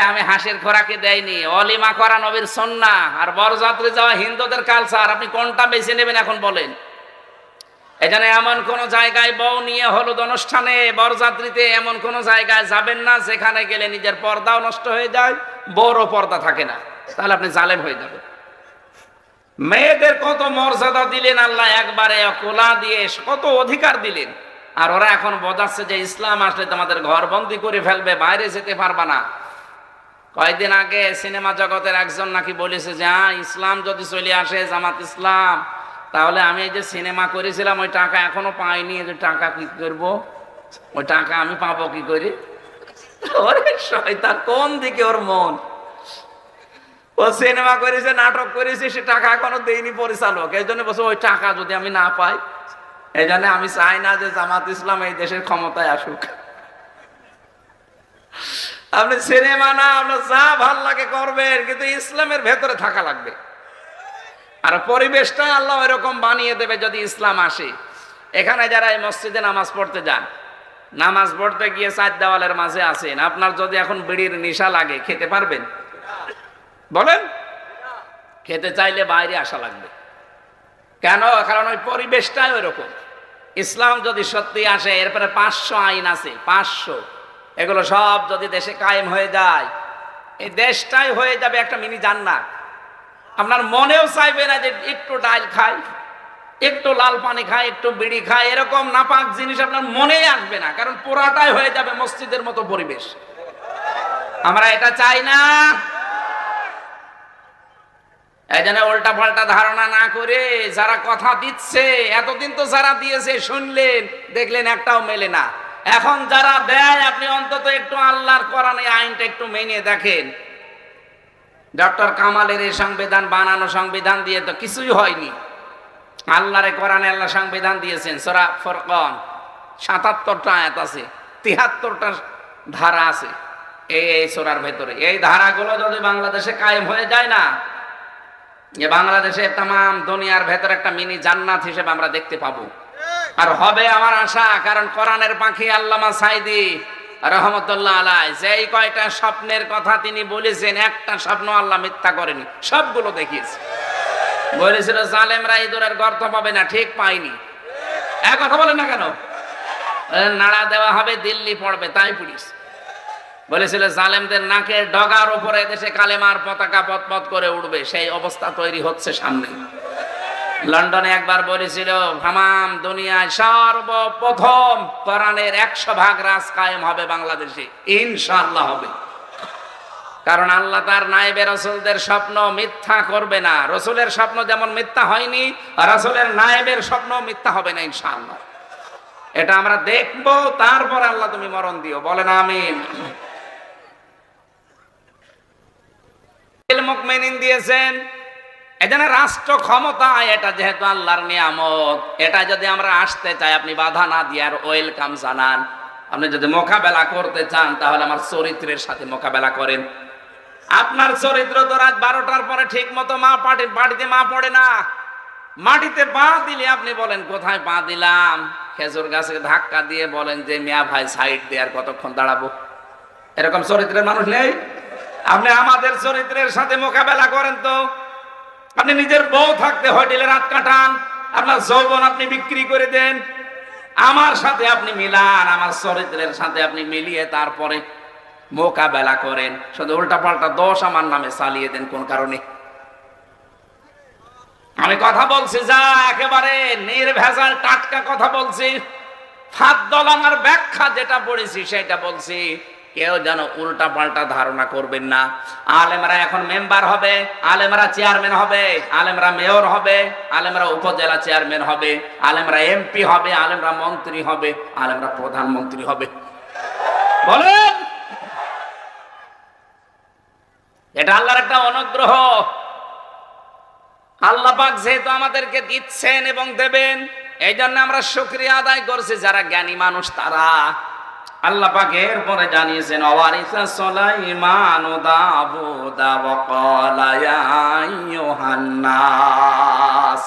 আমি হাসির খোরাকে দেয়নি। অলিমা করা নবীর সুন্নাহ, আর বরযাত্রী যাওয়া হিন্দুদের কালচার। আপনি কোনটা বেছে নেবেন এখন বলেন? এখানে এমন কোন জায়গায় বউ নিয়ে হলুদ অনুষ্ঠানে, বরযাত্রীতে এমন কোন জায়গায় যাবেন না যেখানে গেলে নিজের পর্দাও নষ্ট হয়ে যায়, বড় পর্দা থাকে না। তাহলে আপনি জালেম হয়ে যাবেন। মেয়েদের কত মর্যাদা দিলেন আল্লাহ, একবারে কোলা দিয়ে কত অধিকার দিলেন। আর ওরা এখন বোঝাচ্ছে যে ইসলাম আসলে তোমাদের ঘর বন্দি করে ফেলবে, বাইরে যেতে পারবা না। কয়েকদিন আগে সিনেমা জগতের একজন নাকি বলেছে যে ইসলাম যদি চলে আসে, জামাত ইসলাম, তাহলে আমি এই যে সিনেমা করেছিলাম ওই টাকা এখনো পাইনি, যে টাকা কি করব, ওই টাকা আমি পাবো কি করে? ওরে শয়তান, কোন দিকে ওর মন! ও সিনেমা করেছে, নাটক করেছে, সে টাকা এখনো দেয়নি পরিচালক, এই জন্য বলছে ওই টাকা যদি আমি না পাই। এই জন্য আমি চাই না যে জামাত ইসলাম এই দেশের ক্ষমতায় আসুক। আপনি সিনেমা না, আপনার যা ভাল লাগে করবেন, কিন্তু ইসলামের ভেতরে থাকা লাগবে। আর পরিবেশটা আল্লাহ এরকম বানিয়ে দেবে যদি ইসলাম আসে। এখানে যারা এই মসজিদে নামাজ পড়তে যান, নামাজ পড়তে গিয়ে চার দেওয়ালের মাঝে আছেন, আপনার যদি এখন বিড়ির নেশা লাগে, খেতে পারবেন? বলেন। খেতে চাইলে বাইরে আসা লাগবে। কেন? কারণ ওই পরিবেশটাই ওই রকম। ইসলাম যদি সত্যি আসে, এরপরে 500 আইন আছে, 500, এগুলো সব যদি দেশে কায়েম হয়ে যায়, এই দেশটাই হয়ে যাবে একটা মিনি জান্নাত। আপনার মনেও চাইবে না যে একটু ডাল খাই, একটু লাল পানি খাই, একটু বিড়ি খাই, এরকম নাপাক জিনিস আপনার মনেই আসবে না, কারণ পুরাটাই হয়ে যাবে মসজিদের মতো পরিবেশ। আমরা এটা চাই না। এই জন্য উল্টা পাল্টা ধারণা না করে যারা কথা দিচ্ছে, এতদিন তো যারা দিয়েছে শুনলেন, দেখলেন একটাও মেলে না। এখন যারা দেয়, আপনি অন্তত একটু আল্লাহর কোরআন এই আইনটা একটু মেনে দেখেন। ডক্টর কামালের এই সংবিধান বানানো সংবিধান দিয়ে তো কিছুই হয়নি। আল্লাহর কোরআনে আল্লাহ সংবিধান দিয়েছেন, সূরা ফুরকান 77টা আয়াত আছে, 73টা ধারা আছে এই সূরার ভেতরে। এই ধারাগুলো যদি বাংলাদেশে কায়েম হয়ে যায় না, যে বাংলাদেশে তামাম দুনিয়ার ভেতরে একটা মিনি জান্নাত হিসেবে আমরা দেখতে পাবো। আর হবে আমার আশা, কারণ কোরআনের পাখি আল্লামা সাইদি রহমতুল্লাহ আলাইহি যেই কয়টা স্বপ্নের কথা তিনি বলেছেন, একটা স্বপ্ন আল্লাহ মিথ্যা করেনি, সবগুলো দেখিয়েছে। বলেছিল জালেমরা ইঁদুরের গর্ত পাবে না, ঠিক পাইনি। এক কথা বলেন না কেন? নাড়া দেওয়া হবে, দিল্লি পড়বে, তাই পুলিশ বলেছিল জালেমদের নাকের ডগার উপরে দেশে কালেমার পতাকা পতপত করে উঠবে, সেই অবস্থা তৈরি হচ্ছে সামনে। লন্ডনে একবার বলেছিল তামাম দুনিয়ায় সর্বপ্রথম কোরআনের 100% রাজ কায়েম হবে বাংলাদেশে, ইনশাআল্লাহ হবে। কারণ আল্লাহ তার নায়েবে রাসূলদের স্বপ্ন মিথ্যা করবে না। রাসূলের স্বপ্ন যেমন মিথ্যা হয়নি, রাসূলের নায়েবের স্বপ্ন মিথ্যা হবে না ইনশাআল্লাহ। এটা আমরা দেখবো, তারপর আল্লাহ তুমি মরণ দিও, বলেন আমিন। মুমিনিন দিয়েছেন, এজন্য রাষ্ট্র ক্ষমতা এটা যেহেতু আল্লাহর নিয়ামত, এটা যদি আমরা আসতে চাই, আপনি বাধা না দিয়ে আর ওয়েলকাম জানান। আপনি যদি মোকাবেলা করতে চান, তাহলে আমার চরিত্রের সাথে মোকাবেলা করেন। আপনার চরিত্র তো রাত 12টার পরে ঠিক মতো মাটিতে মা পড়ে না। মাটিতে পা দিলে আপনি বলেন কোথায় পা দিলাম, খেজুর গাছে ধাক্কা দিয়ে বলেন যে মিয়া ভাই সাইড দিয়ে আর কতক্ষণ দাঁড়াবো। এরকম চরিত্রের মানুষ নেই। আপনি আমাদের চরিত্রের সাথে মোকাবেলা করেন তো। আপনি নিজের বউ থাকতে হোটেলে রাত কাটান, আপনার যৌবন আপনি বিক্রি করে দেন, আমার সাথে আপনি মিলান, আমার চরিত্রের সাথে আপনি মিলিয়ে তারপরে মোকাবেলা করেন। শুধু উল্টা পাল্টা দোষ আমার নামে চালিয়ে দেন কোন কারণে? আমি কথা বলছি যা একেবারে নির্ভেজাল টাটকা কথা বলছি। ফাদ্দল আমার ব্যাখ্যা যেটা পড়েছি সেটা বলছি, কেউ যেন উল্টা পাল্টা ধারণা করবেন না। আলেমরা এখন মেম্বার হবে, আলেমরা চেয়ারম্যান হবে, আলেমরা মেয়র হবে, আলেমরা উপজেলা চেয়ারম্যান হবে, আলেমরা এমপি হবে, আলেমরা মন্ত্রী হবে, আলেমরা প্রধানমন্ত্রী হবে। বলেন, এটা আল্লাহর একটা অনুগ্রহ। আল্লাহ পাক যেহেতু আমাদেরকে দিচ্ছেন এবং দেবেন, এই জন্য আমরা শুকরিয়া আদায় করছি। যারা জ্ঞানী মানুষ তারা আল্লাহ পাক এরপরে জানিয়েছেন, ওয়ারিসা সুলাইমান দাউদ ওয়া ক্বালা ইয়া আইয়ুহান নাস।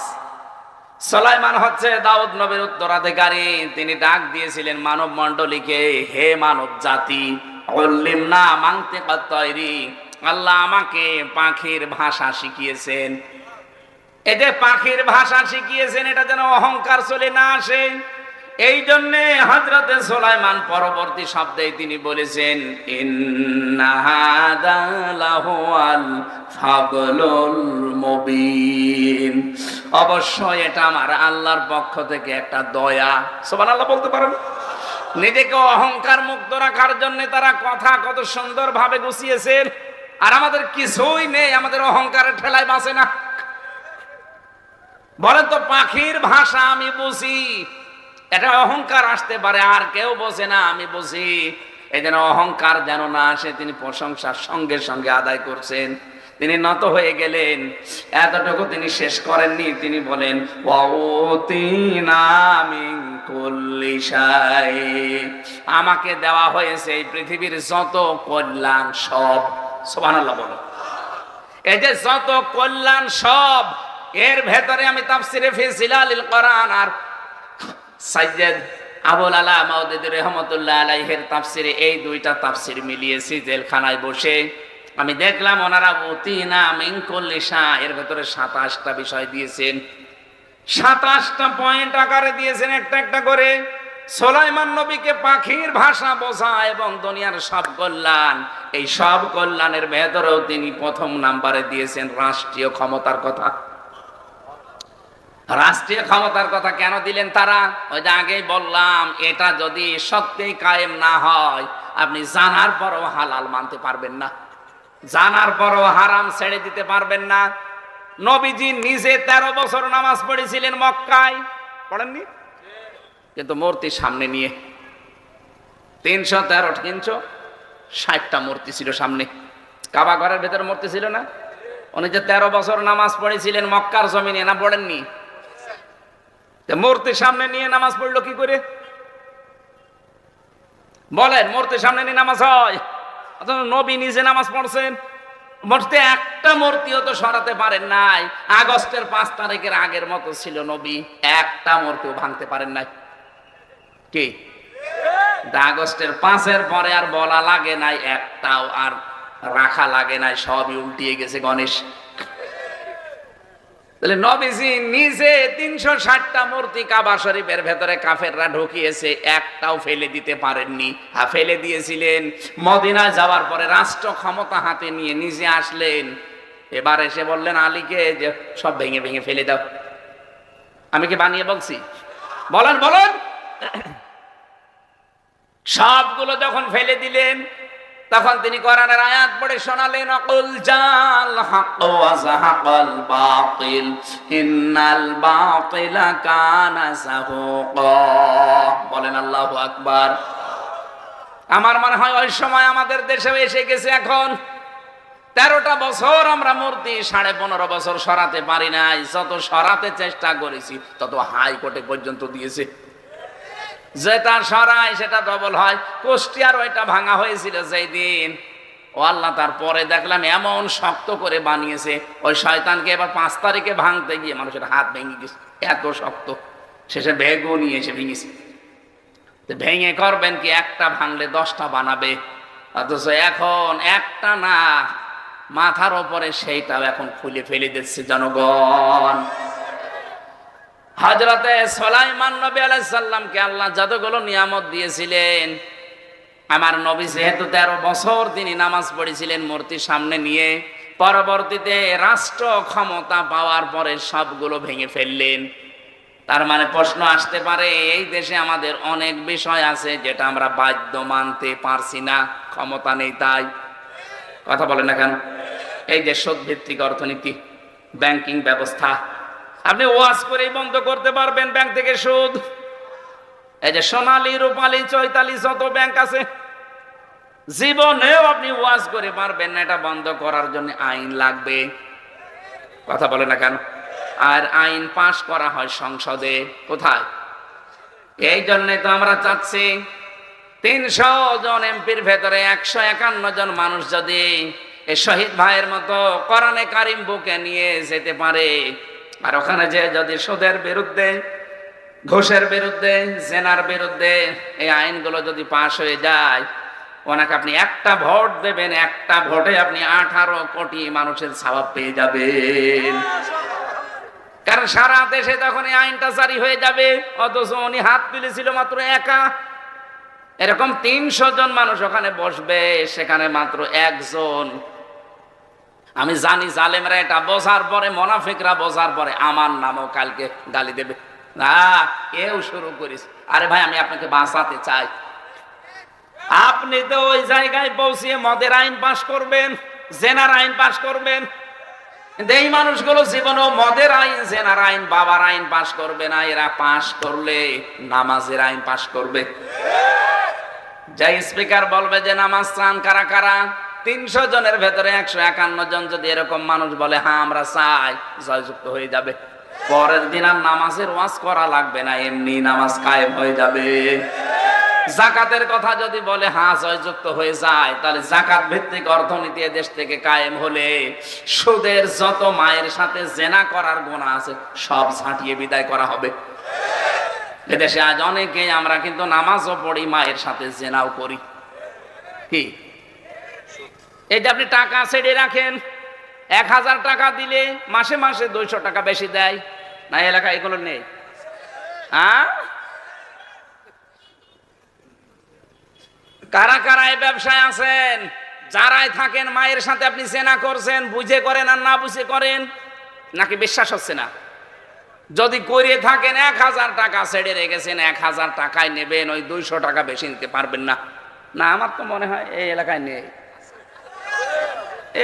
সুলাইমান হচ্ছে দাউদ নবীর উত্তরাধিকারী। তিনি ডাক দিয়েছিলেন মানব মণ্ডলীকে, হে মানব জাতি, উল্লিমনা মানতিকাত তায়রি, আল্লাহ আমাকে পাখির ভাষা শিখিয়েছেন। এই যে পাখির ভাষা শিখিয়েছেন, এটা যেন অহংকার চলে না আসে, এই জন্যে হযরতে সুলাইমান পরবর্তী শব্দে তিনি বলেছেন, ইন্না হাযা লাহুয়াল ফাদলুল মুবিন। অবশ্যই এটা আমার আল্লাহর পক্ষ থেকে একটা দয়া। সুবহানাল্লাহ বলতে পারেন? নিজেকে অহংকার মুক্ত রাখার জন্য তারা কথা কত সুন্দর ভাবে গুছিয়েছেন, আর আমাদের কিছুই নেই, আমাদের অহংকারের ঠেলায় বাঁচে না। বলেন তো, পাখির ভাষা আমি বুঝি, এটা অহংকার আসতে পারে, আর কেউ বোঝে না, আমি বুঝি। এই যেন অহংকার যেন না আসে, তিনি প্রশংসার সঙ্গে সঙ্গে আদায় করছেন। তিনি নত হয়ে গেলেন, এতটুকু তিনি শেষ করেননি, তিনি বলেন ওয়াউতিনা মিন কুল্লি শাই, আমাকে দেওয়া হয়েছে এই পৃথিবীর যত কল্যাণ সব। সুবহানাল্লাহ বলো। এই যে যত কল্যাণ সব, এর ভেতরে আমি তাফসিরে ফি জিলালিল কোরআন আর সাইয়্যিদ আবুল আলা মাউদুদী রাহমাতুল্লাহ আলাইহির তাফসিরে এই দুইটা তাফসির মিলিয়েছি জেলখানায় বসে। আমি দেখলাম ওনারা উতিনা মিন কুল্লি শাই এর ভেতরে 27টা বিষয় দিয়েছেন, 27টা পয়েন্ট আকারে দিয়েছেন একটা একটা করে। সুলাইমান নবীকে পাখির ভাষা বোঝা এবং দুনিয়ার সব কল্যাণ, এই সব কল্যাণের ভেতরেও তিনি প্রথম নাম্বারে দিয়েছেন রাষ্ট্রীয় ক্ষমতার কথা। রাষ্ট্রীয় ক্ষমতার কথা কেন দিলেন তারা? ওই যে আগেই বললাম, এটা যদি সত্যিই কায়েম না হয়, আপনি জানার পরও হালাল মানতে পারবেন না, জানার পরও হারাম ছেড়ে দিতে পারবেন না। নবীজি নিজে 13 বছর নামাজ পড়েছিলেন মক্কায়, পড়েননি? কিন্তু মূর্তি সামনে নিয়ে 360টা মূর্তি ছিল সামনে। কাবা ঘরের ভেতরে মূর্তি ছিল না? উনি যে 13 বছর নামাজ পড়েছিলেন মক্কার জমিনে, না পড়েননি? মূর্তির সামনে নিয়ে নামাজ পড়লো কি করে? বলেন, মূর্তির সামনে নিয়ে নামাজ হয়? অথচ নবী নিজে নামাজ পড়ছেন। মূর্তি একটা মূর্তিও তো সরাতে পারেন নাই। আগস্টের 5 তারিখের আগের মতো ছিল নবী, একটা মূর্তিও ভাঙতে পারেন নাই। কি আগস্টের 5-এর পরে আর বলা লাগে নাই, একটাও আর রাখা লাগে নাই, সবই উল্টিয়ে গেছে গণেশ। তাহলে নবীজি নিজে 360টা মূর্তি কাবা শরীফের ভেতরে কাফেররা ঢুকিয়েছে, একটাও ফেলে দিতে পারেননি। ফেলে দিয়েছিলেন মদিনা যাওয়ার পরে, রাষ্ট্র ক্ষমতা হাতে নিয়ে নিজে আসলেন। এবার এসে বললেন আলীকে যে সব ভেঙে ভেঙে ফেলে দাও। আমি কি বানিয়ে বলছি? বলেন বলেন। সবগুলো যখন ফেলে দিলেন, তখন তিনি কোরআনের আয়াত পড়ে শোনালেন, আকুল জাল হক ওয়া যাহাকাল বাতিল ইন্নাল বাতিলা কানা যাহুকা। বলেন আল্লাহু আকবার। আমার মনে হয় ওই সময় আমাদের দেশে এসে গেছে। এখন 13টা বছর আমরা মূর্তি 15.5 বছর সরাতে পারি নাই। যত সরাতে চেষ্টা করেছি তত হাইকোর্টে পর্যন্ত দিয়েছে। যেটা সরাই সেটা ডবল হয়। কুষ্টিয়ার ওইটা ভাঙা হয়েছিল যেই দিন, ও আল্লাহ, তারপরে দেখলাম এমন শক্ত করে বানিয়েছে, ওই শয়তানকে এবার 5 তারিখে ভাঙতে গিয়ে মানুষের হাত ভেঙে গেছে, এত শক্ত। শেষে বেগও নিয়ে এসে ভেঙেছে। ভেঙে করবেন কি, একটা ভাঙলে 10টা বানাবে। অথচ এখন একটা না, মাথার ওপরে সেইটাও এখন খুলে ফেলে দিচ্ছে জনগণ। হযরতে সুলাইমান নবী আলাইহিস সালামকে আল্লাহ যতগুলো নিয়ামত দিয়েছিলেন, আমার নবী যেহেতু 13 বছর তিনি নামাজ পড়েছিলেন মূর্তির সামনে নিয়ে, পরবর্তীতে রাষ্ট্র ক্ষমতা পাওয়ার পরে সবগুলো ভেঙে ফেললেন। তার মানে প্রশ্ন আসতে পারে, এই দেশে আমাদের অনেক বিষয় আছে যেটা আমরা বাধ্য মানতে পারছি না, ক্ষমতা নেই তাই। কথা বলেন না কেন? এই যে সুদ ভিত্তিক অর্থনীতি, ব্যাংকিং ব্যবস্থা, আপনি ওয়াজ করেই বন্ধ করতে পারবেন ব্যাংক থেকে সুদ। এই যে সোনালী, রূপালী, চৈতালি যত ব্যাংক আছে, জীবনেও আপনি ওয়াজ করে পারবেন না। এটা বন্ধ করার জন্য আইন লাগবে। কথা বলে না কেন? আর আইন পাশ করা হয় সংসদে। কোথায়? এই জন্যে তো আমরা চাচ্ছি 300 জন এমপির ভেতরে 151 জন মানুষ যদি এই শহীদ ভাইয়ের মতো কোরআনে কারিম বুকে নিয়ে যেতে পারে, আর ওখানে যে যদি সুদের বিরুদ্ধে, ঘুষের বিরুদ্ধে, জেনার বিরুদ্ধে এই আইনগুলো যদি পাশ হয়ে যায়, ওনাকে আপনি একটা ভোট দেবেন, একটা ভোটে আপনি 18 কোটি মানুষের সওয়াব পেয়ে যাবেন। কারণ সারা দেশে তখন এই আইনটা জারি হয়ে যাবে। অথচ উনি হাত তুলেছিল মাত্র একা। এরকম 300 জন মানুষ ওখানে বসবে, সেখানে মাত্র একজন। আমি জানি জালেমরা এটা বোঝার পরে, মুনাফিকরা বোঝার পরে আমার নামও কালকে গালি দেবে। না, কেউ শুরু করিস। আরে ভাই, আমি আপনাকে বাঁচাতে চাই। আপনি তো ওই জায়গায় পৌঁছিয়ে মদের আইন পাশ করবেন, জেনার আইন পাশ করবেন, কিন্তু এই মানুষগুলো জীবনেও মদের আইন, জেনার আইন, বাবার আইন পাশ করবে না। এরা পাশ করলে নামাজের আইন পাশ করবে। যাই স্পিকার বলবে যে নামাজ চান কারা কারা, 300 জনের ভেতরে 151 জন যদি এরকম মানুষ বলে হ্যাঁ আমরা চাই, জয়যুক্ত হয়ে যাবে। পরের দিন আর নামাজের ওয়াজ করা লাগবে না, এমনি নামাজ কায়েম হয়ে যাবে। জাকাতের কথা যদি বলে হ্যাঁ জয়যুক্ত হয়ে যায়, তাহলে জাকাত ভিত্তিক অর্থনীতি দেশ থেকে কায়েম হলে সুদের যত মায়ের সাথে জেনা করার গুনাহ আছে সব ছাঁটিয়ে বিদায় করা হবে। এদেশে আজ অনেকেই আমরা কিন্তু নামাজও পড়ি, মায়ের সাথে জেনাও করি। কি এই যে আপনি টাকা ছেড়ে রাখেন, 1000 টাকা দিলে মাসে মাসে 200 টাকা বেশি দেয় না? এলাকায় এগুলো নেই? হ্যাঁ, কারা কারা এই ব্যবসায় আছেন? যারাই থাকেন মায়ের সাথে আপনি জেনা করছেন, বুঝে করেন আর না বুঝে করেন, নাকি বিশ্বাস হচ্ছে না? যদি করে থাকেন 1000 টাকা ছেড়ে রেখেছেন, 1000 টাকায় নেবেন, ওই 200 টাকা বেশি নিতে পারবেন না? না, আমার তো মনে হয় এই এলাকায় নেই।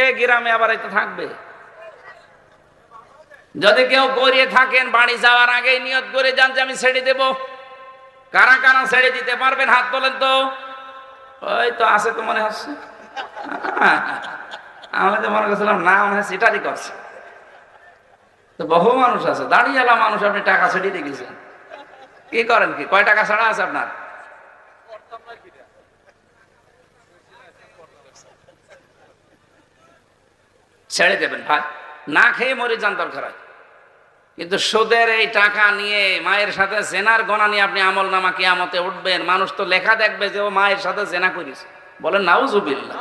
এই গ্রামে আবার এটা থাকবে। যদি কেউ করিয়ে থাকেন, বাড়ি যাওয়ার আগেই নিয়ত করে যান যে আমি ছেড়ে দেব। কারা কারা ছেড়ে দিতে পারবেন হাত তোলেন তো। ওই তো আছে তো মনে হচ্ছে। আমি তো মনে করছিলাম না, মনে হয় সেটারই করছে। তো বহু মানুষ আছে, দাঁড়িয়েলা মানুষ, আপনি টাকা ছেড়ে দিয়ে গেছেন। কি করেন, কি কয় টাকা ছাড়া আছে আপনার? ছেড়ে দেবেন ভাই, না খেয়ে মরে যান দরকার হয়। কিন্তু সুদের এই টাকা নিয়ে মায়ের সাথে জেনার গোনা নিয়ে আপনি আমল নামা কিয়ামতে উঠবেন, মানুষ তো লেখা দেখবে যে ও মায়ের সাথে জেনা করিস। বলেন নাউজুবিল্লাহ।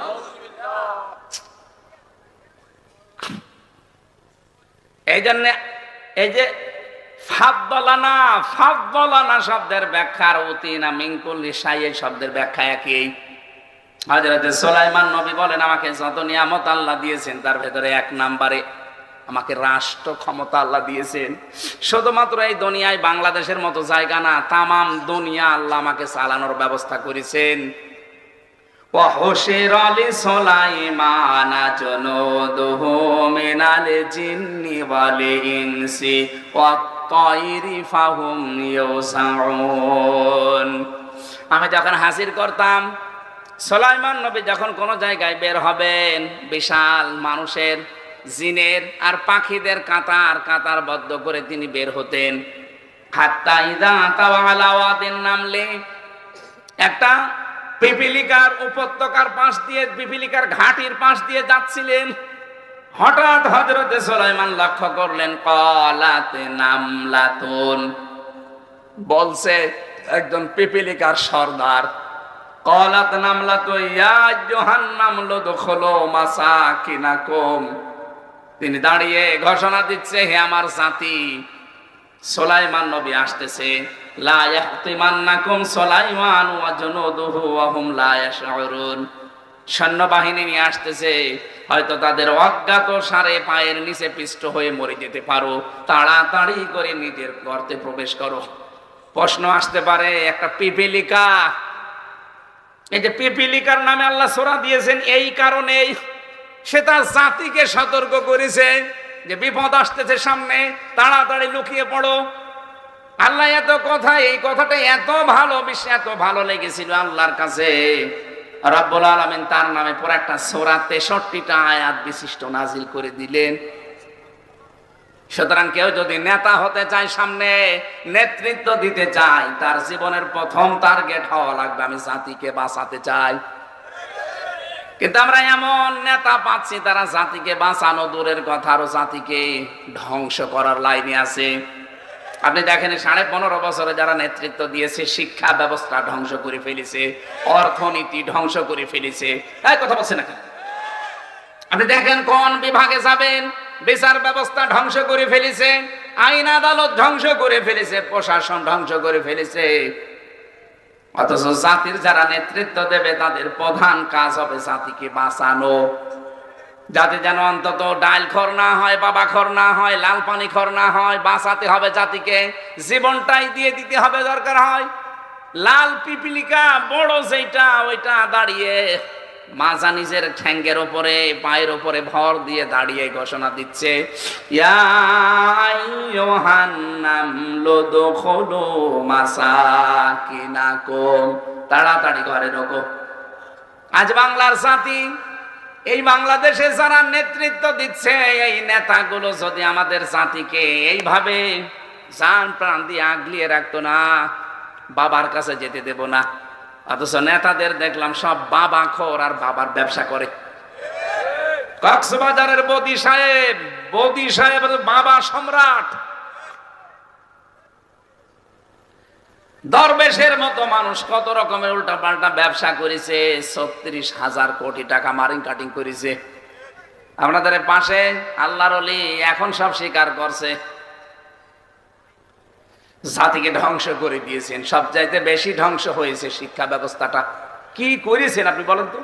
এই জন্য এই যে ফাদ্দালানা, ফাদ্দালানা শব্দের ব্যাখ্যার উতিনা মিনকুল্লি শাইই শব্দের ব্যাখ্যা একই। হযরত সুলাইমান নবী বলেন আমাকে যত নিয়ামত আল্লাহ দিয়েছেন তার ভেতরে 1 নম্বরে আমাকে রাষ্ট্র ক্ষমতা আল্লাহ দিয়েছেন। শুধুমাত্র এই দুনিয়ায় বাংলাদেশের মতো জায়গা না, তামাম দুনিয়া আল্লাহ আমাকে চালানোর ব্যবস্থা করেছেন। ওয়া হুশিরা লিসুলাইমানা জুনুদুহু মিনাল জিন্নি ওয়াল ইনসি ওয়াত তায়রি ফাহুম ইউসাউন। আমি যখন হাজির করতাম, সুলাইমান নবী যখন কোন জায়গায় বের হবেন, বিশাল মানুষের, জিনের আর পাখিদের কাতার কাতার বদ্ধ করে তিনি বের হতেন। হাত্তা ইযা তাওয়া আলা ওয়াদিন নামলে, একটা পিপিলিকার উপত্যকার পাশ দিয়ে, পিপিলিকার ঘাটির পাশ দিয়ে যাচ্ছিলেন। হঠাৎ হযরতে সুলাইমান লক্ষ্য করলেন ক্বালাত নামলাতুন, বলছে একজন পিপিলিকার সর্দার, ক্বালাত নামলাতু ইয়া আইয়ুহান নামলু দুখুলু মাসাকিনাকুম। তিনি দাঁড়িয়ে ঘোষণা দিচ্ছে, হে আমার জাতি, সুলাইমান নবী আসতেছে। লা ইয়াহতিমান্নাকুম সুলাইমান ওয়া জুনুদুহু ওয়া হুম লা ইয়াশউরুন। সৈন্যবাহিনী নিয়ে আসতেছে, হয়তো তাদের অজ্ঞাত সারে পায়ের নিচে পিষ্ট হয়ে মরে যেতে পারো, তাড়াতাড়ি করে নিজের গর্তে প্রবেশ করো। প্রশ্ন আসতে পারে, একটা পিপিলিকা, এই যে পিপিলিকার নামে আল্লাহ সূরা দিয়েছেন এই কারণেই, সে তার জাতিকে সতর্ক করেছে যে বিপদ আসতেছে সামনে, তাড়াতাড়ি লুকিয়ে পড়ো। আল্লাহ এত কথা, এই কথাটা এত ভালোবেসে, এত ভালো লেগেছিল আল্লাহর কাছে, রব্বুল আলামিন তার নামে পুরো একটা সূরা 63টা আয়াত বিশিষ্ট নাজিল করে দিলেন। সুতরাং কেউ যদি নেতা হতে চায়, সামনে নেতৃত্ব দিতে চায়, তার জীবনের প্রথম টার্গেট হওয়া লাগবে আমি জাতিকে বাঁচাতে চাই। কিন্তু আমরা এমন নেতা পাচ্ছি তারা জাতিকে বাঁচানো দূরের কথা, আরো জাতিকে ধ্বংস করার লাইনে আছে। আপনি দেখেন 15.5 বছরে যারা নেতৃত্ব দিয়েছে, শিক্ষা ব্যবস্থা ধ্বংস করে ফেলেছে, অর্থনীতি ধ্বংস করে ফেলেছে। এই কথা বলছে না? আপনি দেখেন কোন বিভাগে যাবেন, বিচার ব্যবস্থা ধ্বংস করে ফেলেছে, আইন আদালত ধ্বংস করে ফেলেছে, প্রশাসন ধ্বংস করে ফেলেছে। অথচ জাতির যারা নেতৃত্ব দেবে তাদের প্রধান কাজ হবে জাতিকে বাঁচানো। যাতে যেন অন্তত ডাল খর না হয়, বাবা খর না হয়, লাল পানি খর না হয়। বাঁচাতে হবে জাতিকে, জীবনটাই দিয়ে দিতে হবে দরকার হয়। লাল পিপিলিকা বড় যেটা, ওইটা দাঁড়িয়ে মাজা নিজের ঠ্যাঙ্গের ওপরে, পায়ের ওপরে ভর দিয়ে দাঁড়িয়ে ঘোষণা দিচ্ছে, ইয়া আইয়ুহান্নাম লুদখুলু মাসাকিনাকুম, তাড়াতাড়ি ঘরে ঢোকো। আজ বাংলার জাতি, এই বাংলাদেশে যারা নেতৃত্ব দিচ্ছে, এই নেতাগুলো যদি আমাদের জাতিকে এইভাবে জান প্রাণ দিয়ে আগলিয়ে রাখতো না, বাবার কাছে যেতে দেব না। অথচ নেতাদের দেখলাম সব বাবা খোর আর বাবার ব্যবসা করে। কক্সবাজারের বদি সাহেব বাবা সম্রাট। দরবেশের মতো মানুষ কত রকমের উল্টা পাল্টা ব্যবসা করেছে, ৩৬,০০০ কোটি টাকা মারিং কাটিং করেছে। আপনাদের পাশে আল্লাহর ওলি এখন সব স্বীকার করছে, জাতিকে ধ্বংস করে দিয়েছেন। সবচাইতে বেশি ধ্বংস হয়েছে শিক্ষা ব্যবস্থাটা। কি করেছেন আপনি বলেন তো?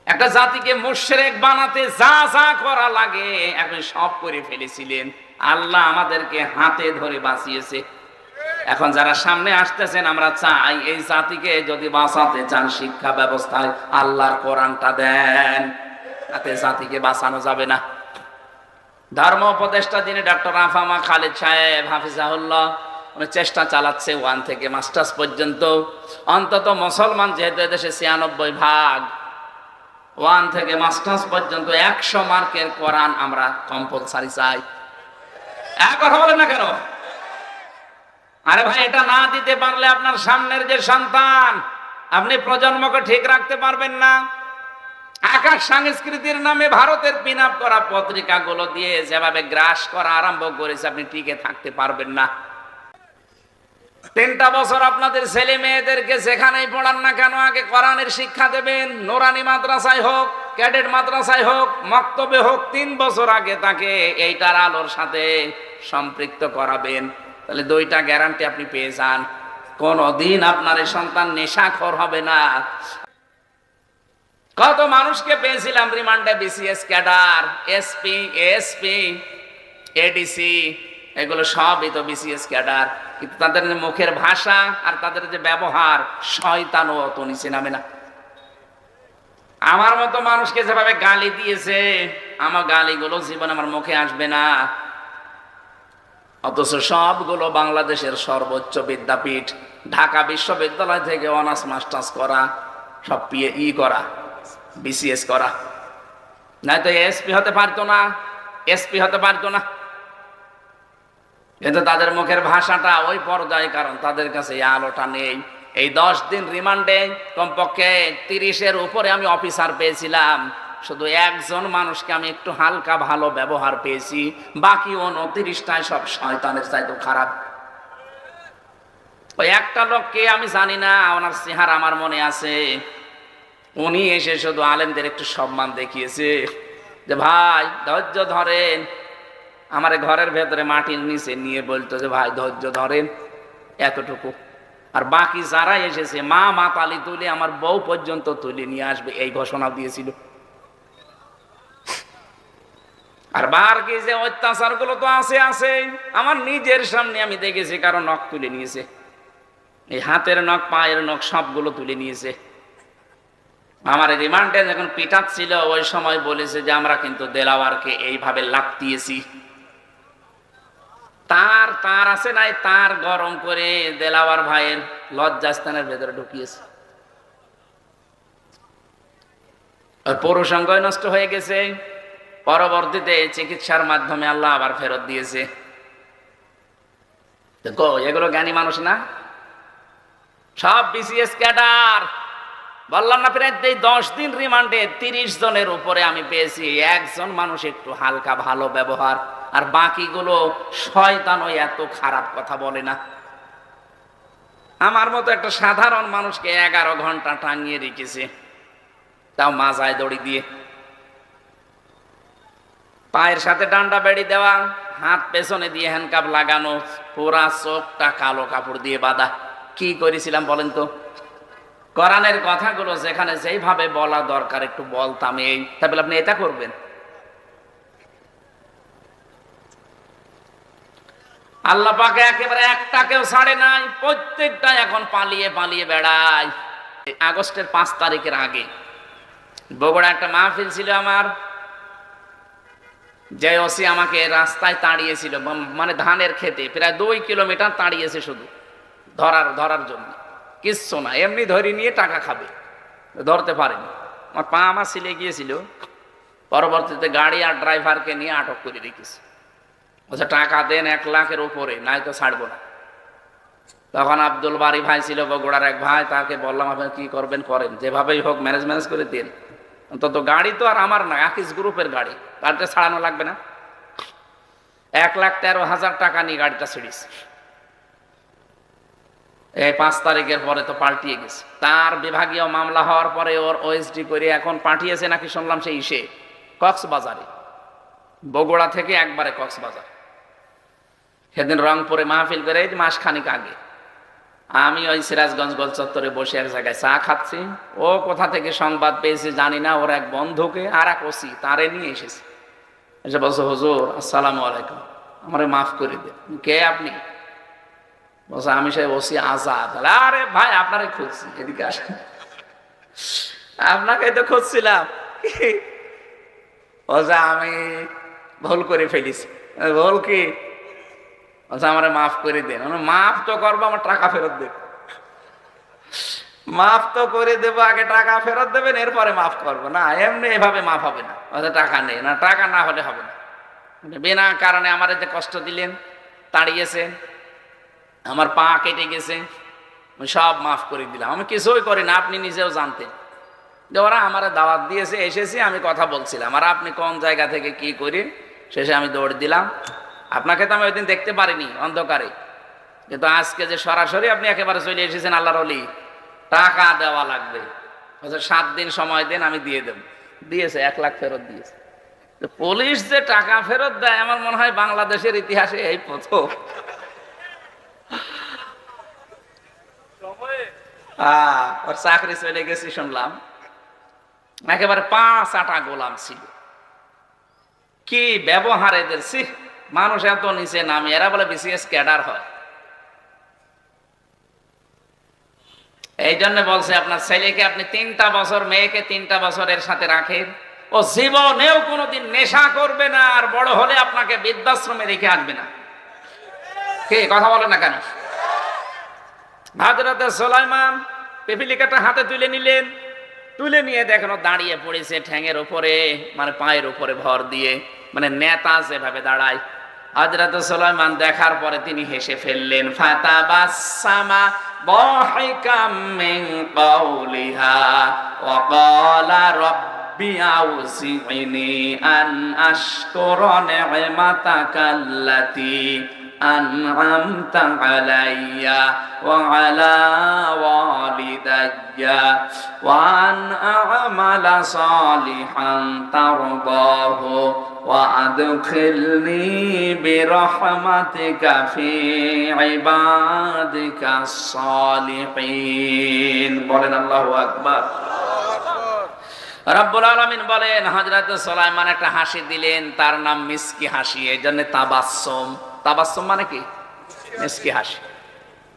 একটা জাতিকে মুশরিক বানাতে যা যা করা লাগে আপনি সব করে ফেলেছিলেন। আল্লাহ আমাদেরকে হাতে ধরে বাঁচিয়েছে। এখন যারা সামনে আসতেছেন, আমরা চাই এই জাতিকে যদি বাঁচাতে চান, শিক্ষা ব্যবস্থায় আল্লাহর কোরআনটা দেন, তাতে জাতিকে বাঁচানো যাবে না। ধর্ম উপদেষ্টা যিনি ডক্টর আফামা খালিদ সাহেব হাফিজাহুল্লাহ, উনি চেষ্টা চালাচ্ছে 1 থেকে মাস্টার্স পর্যন্ত, অন্তত মুসলমান যেহেতু এদেশে 96%, 1 থেকে মাস্টার্স পর্যন্ত 100 মার্কের কোরআন আমরা কম্পালসারি চাই। কথা বলেন না কেন? আরে ভাই, এটা না দিতে পারলে আপনার সামনের যে সন্তান, আপনি প্রজন্মকে ঠিক রাখতে পারবেন না। আকাশ সংস্কৃতির নামে ভারতের পিন আপ করা পত্রিকাগুলো দিয়ে যেভাবে গ্রাস করা আরম্ভ করেছে, আপনি টিকে থাকতে পারবেন না। 3টা বছর আপনাদের ছেলে মেয়েদেরকে যেখানেই পড়ান না কেন, আগে কোরআনের শিক্ষা দেবেন। নোরানি মাদ্রাসায় হোক, ক্যাডেট মাদ্রাসায় হোক, মক্তবে হোক, 3 বছর আগে তাকে এইটার আলোর সাথে সম্পৃক্ত করাবেন। তাহলে 2টা গ্যারান্টি আপনি পেয়ে যান, কোনদিন আপনার এই সন্তান নেশাখোর হবে না। কত মানুষকে পেয়েছিলাম রিমান্ডে, BCS cadre, SP, ASP, ADC, এগুলো সবই তো বিসিএস ক্যাডার। কিন্তু তাদের যে মুখের ভাষা আর তাদের যে ব্যবহার, শয়তানও অত নিচে নামে না। আমার মতো মানুষকে যেভাবে গালি দিয়েছে, আমার গালিগুলো জীবন আমার মুখে আসবে না। অথচ সবগুলো বাংলাদেশের সর্বোচ্চ বিদ্যাপীঠ, ঢাকা বিশ্ববিদ্যালয় থেকে অনার্স মাস্টার্স করা, সব পিএ করা, বিসিএস করা। নয়তো এসপি হতে পারতো না, এসপি হতে পারতো না। কিন্তু তাদের মুখের ভাষাটা ওই পর্যায়ে, কারণ তাদের কাছে এই আলোটা নেই। এই 10 দিন রিমান্ডে কমপক্ষে 30-এর উপরে আমি অফিসার পেয়েছিলাম। শুধু একজন মানুষকে আমি একটু হালকা ভালো ব্যবহার পেয়েছি, বাকি 29টায় সব শয়তানের চাইতে খারাপ। ওই একটা লোককে আমি জানি না, ওনার চেহারা আমার মনে আছে। উনি এসে শুধু আলেমদের একটু সম্মান দেখিয়েছে, যে ভাই ধৈর্য ধরেন। আমার ঘরের ভেতরে মাটির নিচে নিয়ে বলতো যে ভাই ধৈর্য ধরেন, এতটুকু। আর বাকি যারা এসেছে, মা মাতালি তুলে আমার বউ পর্যন্ত তুলে নিয়ে আসবে, এই ঘোষণা দিয়েছিল। আর বারকে যে অত্যাচার গুলো তো আছে, আমার নিজের সামনে আমি দেখেছি, কারো নখ তুলে নিয়েছে, এই হাতের নখ, পায়ের নখ সবগুলো তুলে নিয়েছে। আমার রিমান্ডে যখন পিটাচ্ছিল, ওই সময় বলেছে যে আমরা কিন্তু দেলাওয়ারকে এইভাবে লাফতিয়েছি। তার আছে নাই, তার গরম করে দেলাওয়ার ভাইয়ের লজ্জাস্থানের ভেতরে ঢুকিয়েছে। পুরুষাঙ্গ নষ্ট হয়ে গেছে, পরবর্তীতে চিকিৎসার মাধ্যমে আল্লাহ আবার ফেরত দিয়েছে। এগুলো জ্ঞানী মানুষ না? সব বিসিএস ক্যাডার। বললাম না, প্রায় 10 দিন রিমান্ডে 30 জনের উপরে আমি পেয়েছি। একজন মানুষ একটু হালকা ভালো ব্যবহার, আর বাকিগুলো শয়তান, ওই এত খারাপ কথা বলে না। আমার মতো একটা সাধারণ মানুষকে 11 ঘন্টা টাঙিয়ে রেখেছে, তাও মাজায় দড়ি দিয়ে, পায়ের সাথে ডান্ডা বেড়ি দেওয়া, হাত পেছনে দিয়ে হ্যান্ডকাপ লাগানো, পুরা চোখটা কালো কাপড় দিয়ে বাঁধা। কি করেছিলাম বলেন তো? কোরআনের কথাগুলো যেখানে যেইভাবে বলা দরকার একটু বলতাম, এই তাহলে আপনি এটা করবেন। আল্লাহ পাকে একেবারে একটাকেও ছাড়ে নাই, প্রত্যেকটা এখন পালিয়ে পালিয়ে বেড়ায়। আগস্টের 5 তারিখের আগে বগুড়া একটা মাহফিল ছিল আমার, যে ওসি আমাকে রাস্তায় তাড়িয়েছিল, মানে ধানের খেতে প্রায় 2 কিলোমিটার তাড়িয়েছে শুধু ধরার জন্য, কিচ্ছু না, এমনি ধরে নিয়ে টাকা খাবে, ধরতে পারেনি। আমার পা আমার ছিলে গিয়েছিল, পরবর্তীতে গাড়ি আর ড্রাইভারকে নিয়ে আটক করে রেখেছে। বলছে টাকা দেন 1 লাখের উপরে, নাই তো ছাড়বো না। তখন আব্দুল বারি ভাই ছিল বগুড়ার এক ভাই, তাকে বললাম আপনি কি করবেন করেন, যেভাবেই হোক ম্যানেজ করে দিন, অন্তত গাড়ি তো আর আমার না, আকিস গ্রুপের গাড়ি, গাড়িটা ছাড়ানো লাগবে না। 1,13,000 টাকা নিয়ে গাড়িটা ছিড়িস। এই 5 তারিখের পরে তো পাল্টিয়ে গেছে। তার বিভাগীয় মামলা হওয়ার পরে ওর ওএসডি করে এখন পাঠিয়েছে নাকি শুনলাম সেই কক্সবাজারে, বগুড়া থেকে একবারে কক্সবাজার। সেদিন রংপুরে মাহফিল করে মাসখানিক আগে আমি ওই সিরাজগঞ্জ গোল চত্বরে বসে এক জায়গায় চা খাচ্ছি, ও কোথা থেকে সংবাদ পেয়েছে জানি না, ওর এক বন্ধুকে আর এক ওসি তারে নিয়ে এসেছে, এসে বলছে হুজুর আসসালামু আলাইকুম, আমারে মাফ করে দেন। কে আপনি? বলছে আমি সেই ওসি আজাদ। আরে ভাই আপনারে খুঁজছি, এদিকে আসেন, আপনাকে তো খুঁজছিলাম। বলছে আমি ভুল করে ফেলেছি। ভুল কি? বলছে আমারে মাফ করে দেন। মাফ তো করবো, আমার টাকা ফেরত দেব। মাফ তো করে দেবো, আগে টাকা ফেরত দেবেন, এরপরে মাফ করবো না, এমনি এভাবে মাফ হবে না। টাকা নেই না, টাকা না হলে হবে না। বিনা কারণে আমার যে কষ্ট দিলেন, তাড়িয়েছেন, আমার পা কেটে গেছে, সব মাফ করে দিলাম, আমি কিছুই করি না। আপনি নিজেও জানতেন যে ওরা আমার দাওয়াত দিয়েছে, এসেছি, আমি কথা বলছিলাম, আর আপনি কোন জায়গা থেকে কি করি, শেষে আমি দৌড় দিলাম। আপনাকে তো আমি ওই দিন দেখতে পারিনি অন্ধকারে, কিন্তু আজকে যে সরাসরি আপনি একেবারে চলে এসেছেন আল্লাহর ওলি, টাকা দেওয়া লাগবে, 7 দিন সময় দেন, আমি দিয়ে দেব। দিয়েছে, 1 লাখ ফেরত দিয়েছে। পুলিশ যে টাকা ফেরত দেয়, আমার মনে হয় বাংলাদেশের ইতিহাসে এই প্রথম। ওর চাকরি চলে গেছি শুনলাম, একেবারে 5 আটা গোলাম ছিল। কি ব্যবহার এদের, মানুষ এত নিচে নামে, এরা বলে বিসিএস ক্যাডার হয়। এই জন্য বলছে আপনার ছেলেকে আপনি 3টা বছর, মেয়েকে 3টা বছরের সাথে রাখেন, ও জীবনেও কোনোদিন নেশা করবে না, আর বড় হলে আপনাকে বৃদ্ধাশ্রমে রেখে আসবে না। কে কথা বলে না কেন? হযরত সুলাইমান পিপিলিকাটা হাতে তুলে নিলেন, তুলে নিয়ে দেখেন দাঁড়িয়ে পড়েছে ঠ্যাঙের উপরে, মানে পায়ের উপরে ভর দিয়ে, মানে নেতা যেভাবে দাঁড়ায়। হযরত সুলাইমান দেখার পরে তিনি হেসে ফেললেন, ফাতাবাসসামা দাহিকাম মিন কাওলিহা ওয়া ক্বালা রাব্বি আউযি'নি আন আশকুরা নি'মাতাকাল্লাতী أنعمت علي وعلى والدي وأن أعمل صالحا ترضاه وأدخلني برحمتك في عبادك الصالحين বলেন আল্লাহু আকবার। রব্বুল আলামিন বলেন হযরত সুলাইমান একটা হাসি দিলেন, তার নাম মিসকি হাসি, এই জন্য তাবাসসুম। তাবাসসুম মানে কি? মিসকি হাসি।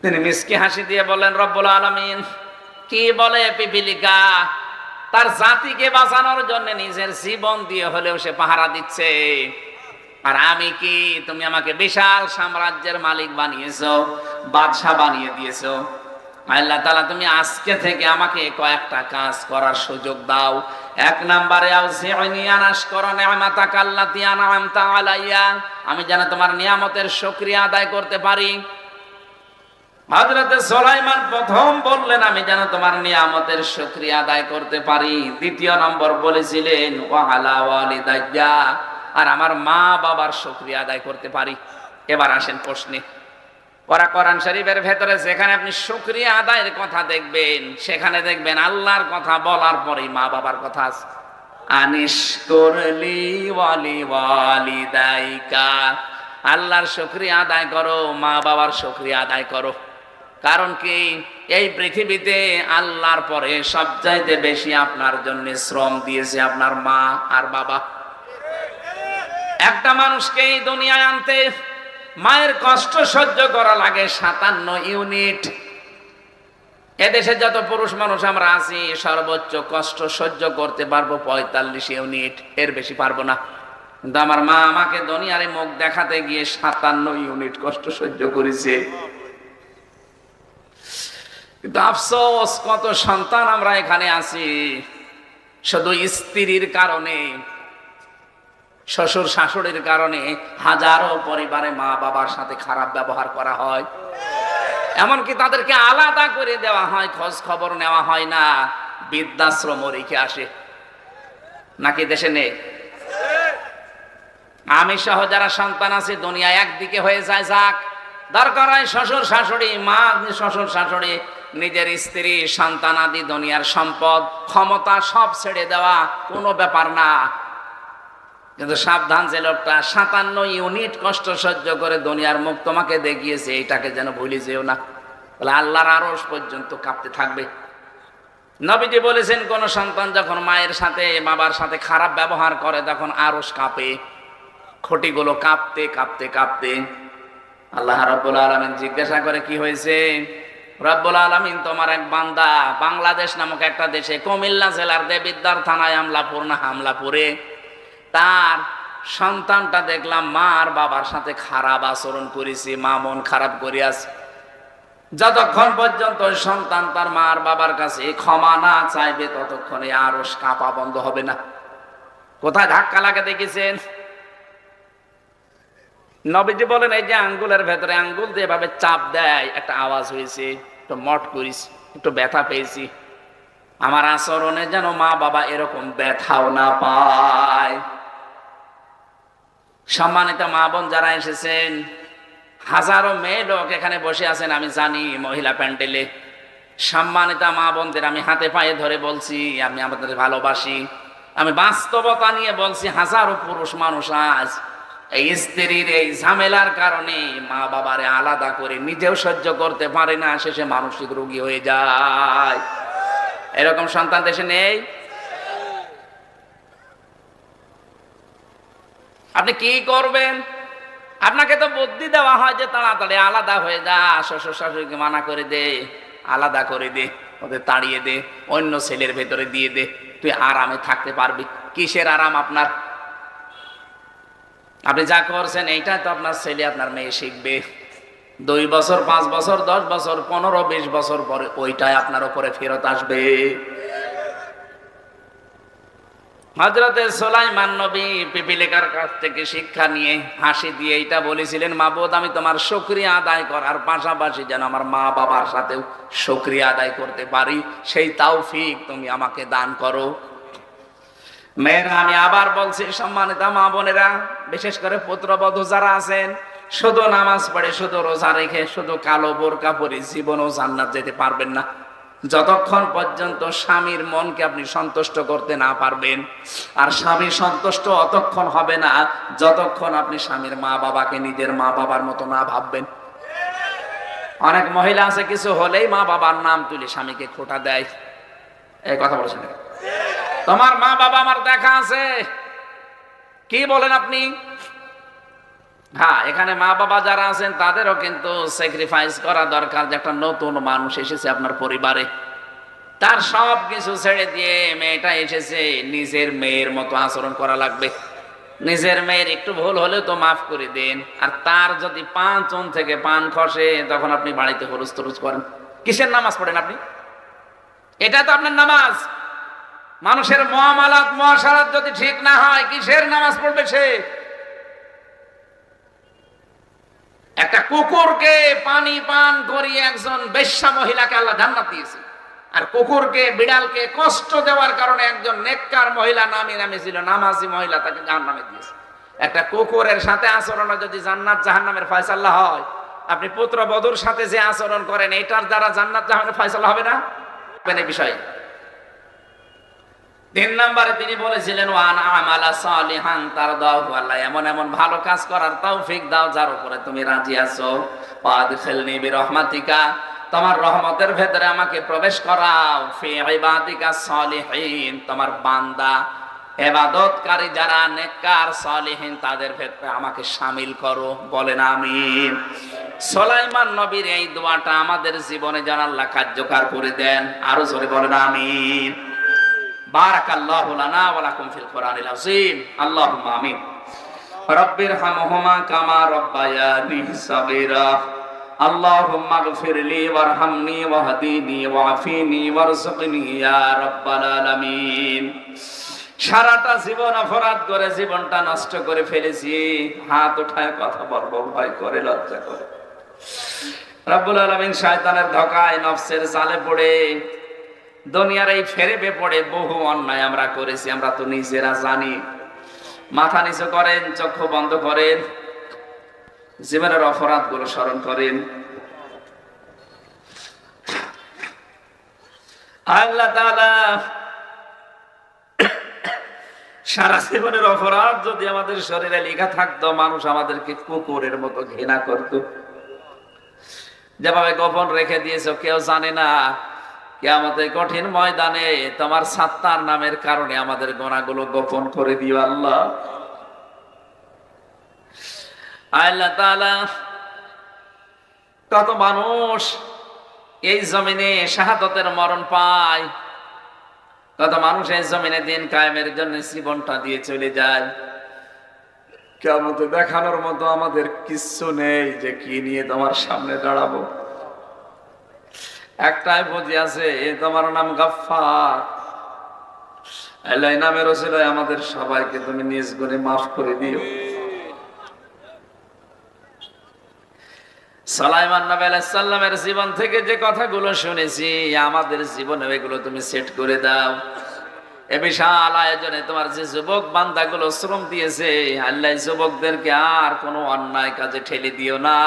তিনি মিসকি হাসি দিয়ে বলেন রব্বুল আলামিন কি বলে পিপিলিকা তার জাতিকে বাঁচানোর জন্য নিজের জীবন দিয়ে হলেও সে পাহারা দিচ্ছে, আর আমি কি, তুমি আমাকে বিশাল সাম্রাজ্যের মালিক বানিয়েছো, বাদশা বানিয়ে দিয়েছো। আল্লাহ তাআলা তুমি আজকে থেকে আমাকে কয়েকটা কাজ করার সুযোগ দাও। 1 নম্বরে আউযি'নি আন আশকুরা নি'মাতাকাল্লাতী আন'আমতা আলাইয়া, আমি যেন তোমার নিয়ামতের শুকরিয়া আদায় করতে পারি। হযরত সুলাইমান প্রথম বললেন আমি যেন তোমার নিয়ামতের শুকরিয়া আদায় করতে পারি। দ্বিতীয় নম্বর বলেছিলেন ওয়া আলা ওয়ালিদাইয়া, আর আমার মা বাবার শুকরিয়া আদায় করতে পারি। এবার আসেন প্রশ্নে। ওরা কোরআন শরীফের ভেতরে যেখানে আপনি শুকরিয়া আদায়ের কথা দেখবেন, সেখানে দেখবেন আল্লাহর কথা বলার পরেই মা বাবার কথা আছে। আনিশকুরলি ওয়ালি ওয়ালিদাইকা, আল্লাহর শুকরিয়া আদায় করো, মা বাবার শুকরিয়া আদায় করো। কারণ কি, এই পৃথিবীতে আল্লাহর পরে সবচাইতে বেশি আপনার জন্য শ্রম দিয়েছে আপনার মা আর বাবা। একটা মানুষকে এই দুনিয়ায় আনতে মায়ের কষ্ট সহ্য করা লাগে 57 ইউনিট। এদেশে যত পুরুষ মানুষ আমরা আছি সর্বোচ্চ কষ্ট সহ্য করতে পারবো 45 ইউনিট, এর বেশি পারবো না। কিন্তু আমার মা আমাকে দুনিয়ারে মুখ দেখাতে গিয়ে 57 ইউনিট কষ্ট সহ্য করেছে। কিন্তু আফসোস, কত সন্তান আমরা এখানে আছি শুধু স্ত্রীর কারণে, শ্বশুর শাশুড়ির কারণে হাজারো পরিবারে মা বাবার সাথে খারাপ ব্যবহার করা হয়, এমনকি তাদেরকে আলাদা করে দেওয়া হয়, খোঁজ খবর নেওয়া হয় না, বৃদ্ধাশ্রম রেখে আসে। নাকি দেশে নেই? আমি সহ যারা সন্তান আছে দুনিয়া একদিকে হয়ে যায়, যাক, দরকার হয় শ্বশুর শাশুড়ি, মা শ্বশুর শাশুড়ি, নিজের স্ত্রী সন্তান আদি দুনিয়ার সম্পদ ক্ষমতা সব ছেড়ে দেওয়া কোনো ব্যাপার না। কিন্তু সাবধান, যে লোকটা 57 ইউনিট কষ্ট সহ্য করে দুনিয়ার মুখ তোমাকে দেখিয়েছে, এটাকে যেন ভুলে যেও না, তাহলে আল্লাহর আরশ পর্যন্ত কাঁপতে থাকবে। নবীজি বলেছেন, কোন সন্তান যখন মায়ের সাথে বাবার সাথে খারাপ ব্যবহার করে তখন আরশ কাঁপে, খুঁটিগুলো কাঁপতে কাঁপতে কাঁপতে। আল্লাহ রাব্বুল আলামিন জিজ্ঞাসা করে, কি হয়েছে? রব্বুল আলামিন, তোমার এক বান্দা বাংলাদেশ নামক একটা দেশে কুমিল্লা জেলার দেবিদ্বার থানায় হামলাপুরে তার সন্তানটা দেখলাম মা আর বাবার সাথে খারাপ আচরণ করেছে, মা মন খারাপ করিয়াছে। যতক্ষণ পর্যন্ত সন্তান তার মা আর বাবার কাছে ক্ষমা না চাইবে ততক্ষণে আরশ কাঁপা বন্ধ হবে না। কোথায় ধাক্কা লাগে দেখেছেন? নবীজি বলেন, এই যে আঙ্গুলের ভেতরে আঙ্গুল দিয়ে এভাবে চাপ দেয়, একটা আওয়াজ হয়েছে, একটু মট করিস, একটু ব্যথা পেয়েছি। আমার আচরণে যেন মা বাবা এরকম ব্যথাও না পায়। সম্মানিত মা বোন যারা এসেছেন, হাজারো মেয়ে লোক এখানে বসে আছেন, আমি জানি মহিলা প্যান্ডেলে। সম্মানিত মা বোনদের আমি হাতে পায়ে ধরে বলছি, আমি আমাদের ভালোবাসি। আমি বাস্তবতা নিয়ে বলছি, হাজারো পুরুষ মানুষ আজ এই স্ত্রীর এই ঝামেলার কারণে মা বাবারে আলাদা করে নিজেও সহ্য করতে পারে না, শেষে মানসিক রোগী হয়ে যায়। এরকম সন্তান দেশে নেই? আপনি কি করবেন? আপনাকে তো বুদ্ধি দেওয়া হয় যে তাড়াতাড়ি আলাদা হয়ে যা, শ্বশুর শাশুড়িকে মানা করে দে, আলাদা করে দে, ওদের তাড়িয়ে দে, অন্য ছেলের ভেতরে দিয়ে দে, তুই আরামে থাকতে পারবি। কিসের আরাম আপনার? আপনি যা করছেন এইটা তো আপনার ছেলে আপনার মেয়ে শিখবে। 2 বছর, 5 বছর, 10 বছর, 15, 20 বছর পরে ওইটাই আপনার উপরে ফেরত আসবে। হযরতে সুলাইমান নবী পিপিলিকার কাছ থেকে শিক্ষা নিয়ে হাসি দিয়ে এইটা বলেছিলেন, মাবুদ, আমি তোমার শুকরিয়া আদায় করার পাশাপাশি যেন আমার মা বাবার সাথেও শুকরিয়া আদায় করতে পারি, সেই তৌফিক তুমি আমাকে দান করো। মেয়েরা, আমি আবার বলছি, সম্মানিত মা বোনেরা, বিশেষ করে পুত্রবধূ যারা আছেন, শুধু নামাজ পড়ে, শুধু রোজা রেখে, শুধু কালো বোরকা পরে জীবনও জান্নাত যেতে পারবেন না, যতক্ষণ পর্যন্ত স্বামীর মনকে আপনি সন্তুষ্ট করতে না পারবেন। আর স্বামী সন্তুষ্ট অতক্ষণ হবে না যতক্ষণ আপনি স্বামীর মা বাবাকে নিজের মা বাবার মতো না ভাববেন। অনেক মহিলা আছে, কিছু হলেই মা বাবার নাম তুলে স্বামীকে খোঁটা দেয়। এই কথা বলেছেন, তোমার মা বাবা আমার দেখা আছে, কি বলেন আপনি? হ্যাঁ, এখানে মা বাবা যারা আছেন তাদেরও কিন্তু স্যাক্রিফাইস করা দরকার, যে একটা নতুন মানুষ এসেছে আপনার পরিবারে, তার সব কিছু ছেড়ে দিয়ে মেয়েটা এসেছে, নিজের মেয়ের মতো আচরণ করা লাগবে। নিজের মেয়ের একটু ভুল হলেও তো মাফ করে দেন। আর তার যদি 5 চুন থেকে পান খসে, তখন আপনি বাড়িতে হরুজ তরুজ করেন। কিসের নামাজ পড়েন আপনি? এটা তো আপনার নামাজ। মানুষের মুআমালাত মুআশারাত যদি ঠিক না হয়, কিসের নামাজ পড়বে সে? একটা কুকুরকে পানি পান করিয়ে একজন বেশ্যা মহিলাকে আল্লাহ জান্নাত দিয়েছে, আর কুকুরকে, বিড়ালকে কষ্ট দেওয়ার কারণে একজন নেককার মহিলা, নামি ছিল নামাজি মহিলা, তাকে জাহান্নামে দিয়েছে। একটা কুকুরের সাথে আচরণ যদি জান্নাত জাহান্নামের ফয়সালা হয়, আপনি পুত্রবধূর সাথে যে আচরণ করেন, এটার দ্বারা জান্নাত জাহান্নামের ফয়সালা হবে না? এই বিষয়ে 3 নম্বরে তিনি বলেছিলেন, ওয়ান আমালা সালিহান তারদাহু, আল্লাহ এমন এমন ভালো কাজ করার তৌফিক দাও যার উপরে তুমি রাজি আছো। ওয়াদখিলনি বিরহমাতিকা তোমার রহমতের ভেতরে আমাকে প্রবেশ করাও, ফি ইবাদিকা সালিহিন, তোমার বান্দা ইবাদতকারী যারা নেককার সালিহিন তাদের ভেতরে আমাকে শামিল করো। বলেন আমিন। সুলাইমান নবীর এই দোয়াটা আমাদের জীবনে যেন আল্লাহ কার্যকর করে দেন। আরো জোরে বলেন আমিন। বারাকাল্লাহু লানা ওয়া লাকুম ফিল কোরআনিল আযীম। আল্লাহুম্মা আমিন। রব্বিরহামহুমা কামা রাব্বায়ানি সাগীরা। আল্লাহুম্মা গফিরলি ওয়ারহামনি ওয়াহদিনি ওয়াআফিনি ওয়ারযুকনি ইয়া রাব্বাল আলামিন। সারাটা জীবন অপরাধ করে জীবনটা নষ্ট করে ফেলেছি, হাত উঠায় কথা বলবো ভয় করে, লজ্জা করে। রব্বুল আলামিন শয়তানের ধোঁকায় নফসের জালে পড়ে দুনিয়ার এই ফেরেবে পড়ে বহু অন্যায় আমরা করেছি, আমরা তো নিজেরা জানি। মাথা নিচু করেন, চক্ষু বন্ধ করেন, জীবনের অপরাধগুলো স্মরণ করেন। আল্লাহ তাআলা সারা জীবনের অপরাধ যদি আমাদের শরীরে লেখা থাকতো, মানুষ আমাদেরকে কুকুরের মতো ঘৃণা করত। যেভাবে গোপন রেখে দিয়েছো কেউ জানে না, কিয়ামতের কঠিন ময়দানে তোমার সাত্তার নামের কারণে আমাদের গুনাহগুলো গোপন করে দিও আল্লাহ। আল্লাহ তাআলা, কত মানুষ এই জমিনে শাহাদাতের মরণ পায়, কত মানুষ এই জমিনে দিন কায়েমের জন্য জীবনটা দিয়ে চলে যায়। কিয়ামতে দেখানোর মতো আমাদের কিচ্ছু নেই যে কি নিয়ে তোমার সামনে দাঁড়াবো। একটাই বুঝি আছে, তোমার নাম গাফফার। আল্লাহ নামের ওসিলায় আমাদের সবাইকে তুমি নিজ গুণে মাফ করে দিও। সুলাইমান নবী আলাইহিস সালামের জীবন থেকে যে কথাগুলো শুনেছি, আমাদের জীবনে এগুলো তুমি সেট করে দাও। এ বিশাল আয়োজনে তোমার যে যুবক বান্দাগুলো শ্রম দিয়েছে, আল্লাহ যুবকদেরকে আর কোনো অন্যায় কাজে ঠেলে দিও না,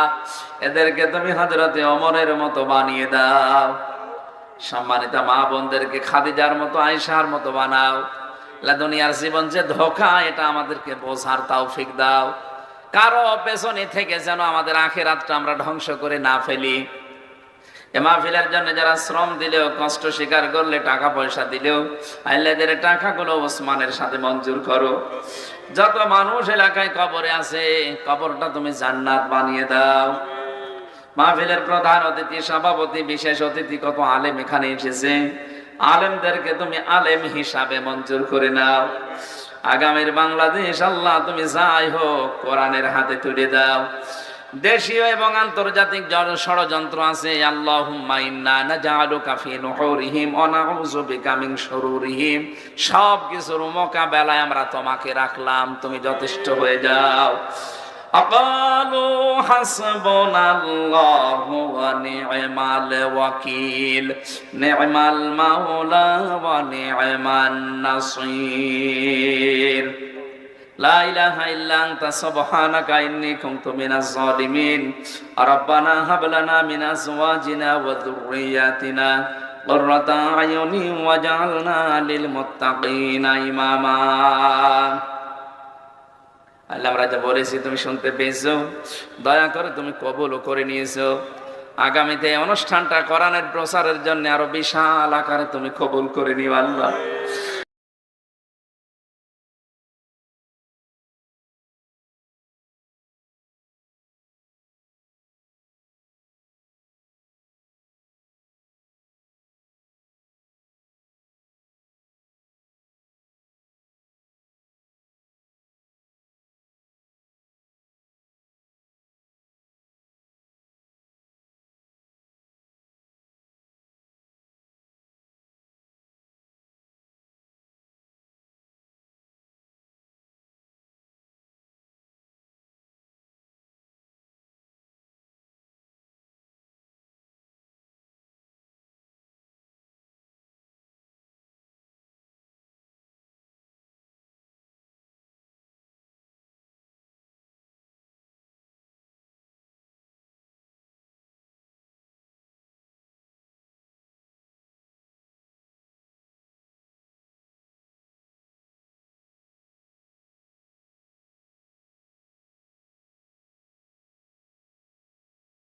এদেরকে তুমি হযরতে ওমরের মতো বানিয়ে দাও। সম্মানিত মা বোনদেরকে খাদিজার মতো, আয়েশার মতো বানাও। দুনিয়ার জীবন যে ধোঁকা, এটা আমাদেরকে বোঝার তৌফিক দাও। কারো পেছনে থেকে যেন আমাদের আখিরাতটা আমরা ধ্বংস করে না ফেলি। এ মাহফিলের জন্য যারা শ্রম দিলেও, কষ্ট স্বীকার করলে, টাকা পয়সা দিলেও, আল্লাহ এদের টাকাগুলো ওসমানের সাথে মঞ্জুর করো। যত মানুষ এলাকায় কবরে আছে, কবরটা তুমি জান্নাত বানিয়ে দাও। মাহফিলের প্রধান অতিথি, সভাপতি, বিশেষ অতিথি, কত আলেম এখানে এসেছে, আলেমদেরকে তুমি আলেম হিসাবে মঞ্জুর করে নাও। আগামীর বাংলাদেশ আল্লাহ তুমি যাই হোক কোরআনের হাতে তুলে দাও। দেশীয় এবং আন্তর্জাতিক ষড়যন্ত্র আছে, আল্লাহুম্মা ইন্না নাজআলুকা ফি নুহুরিহিম ওয়া নাউযু বিকা মিন শুরুরিহিম। সব কিছুর মোকাবেলায় আমরা তোমাকে রাখলাম, তুমি যথেষ্ট হয়ে যাও। আকালু হাসবুনাল্লাহু ওয়া নি'মাল ওয়াকিল, নি'মাল মাওলা ওয়া নি'মান নাসির। লা ইলাহা ইল্লা আনতা সুবহানাকা ইন্নী কুনতু মিনাজ জালিমিন। রাব্বানা হাব লানা মিন আজওয়াজিনা ওয়া যুররিয়াতিনা কুররাতা আয়ুনি ওয়াজআলনা লিল মুত্তাকিনা ইমামা। আল্লাহ, আমরা যা বলেছি তুমি শুনতে পেয়েছো, দয়া করে তুমি কবুল করে নিয়েছো। আগামীতে অনুষ্ঠানটা কোরআনের প্রচারের জন্য আরো বিশাল আকারে তুমি কবুল করে নিও আল্লাহ।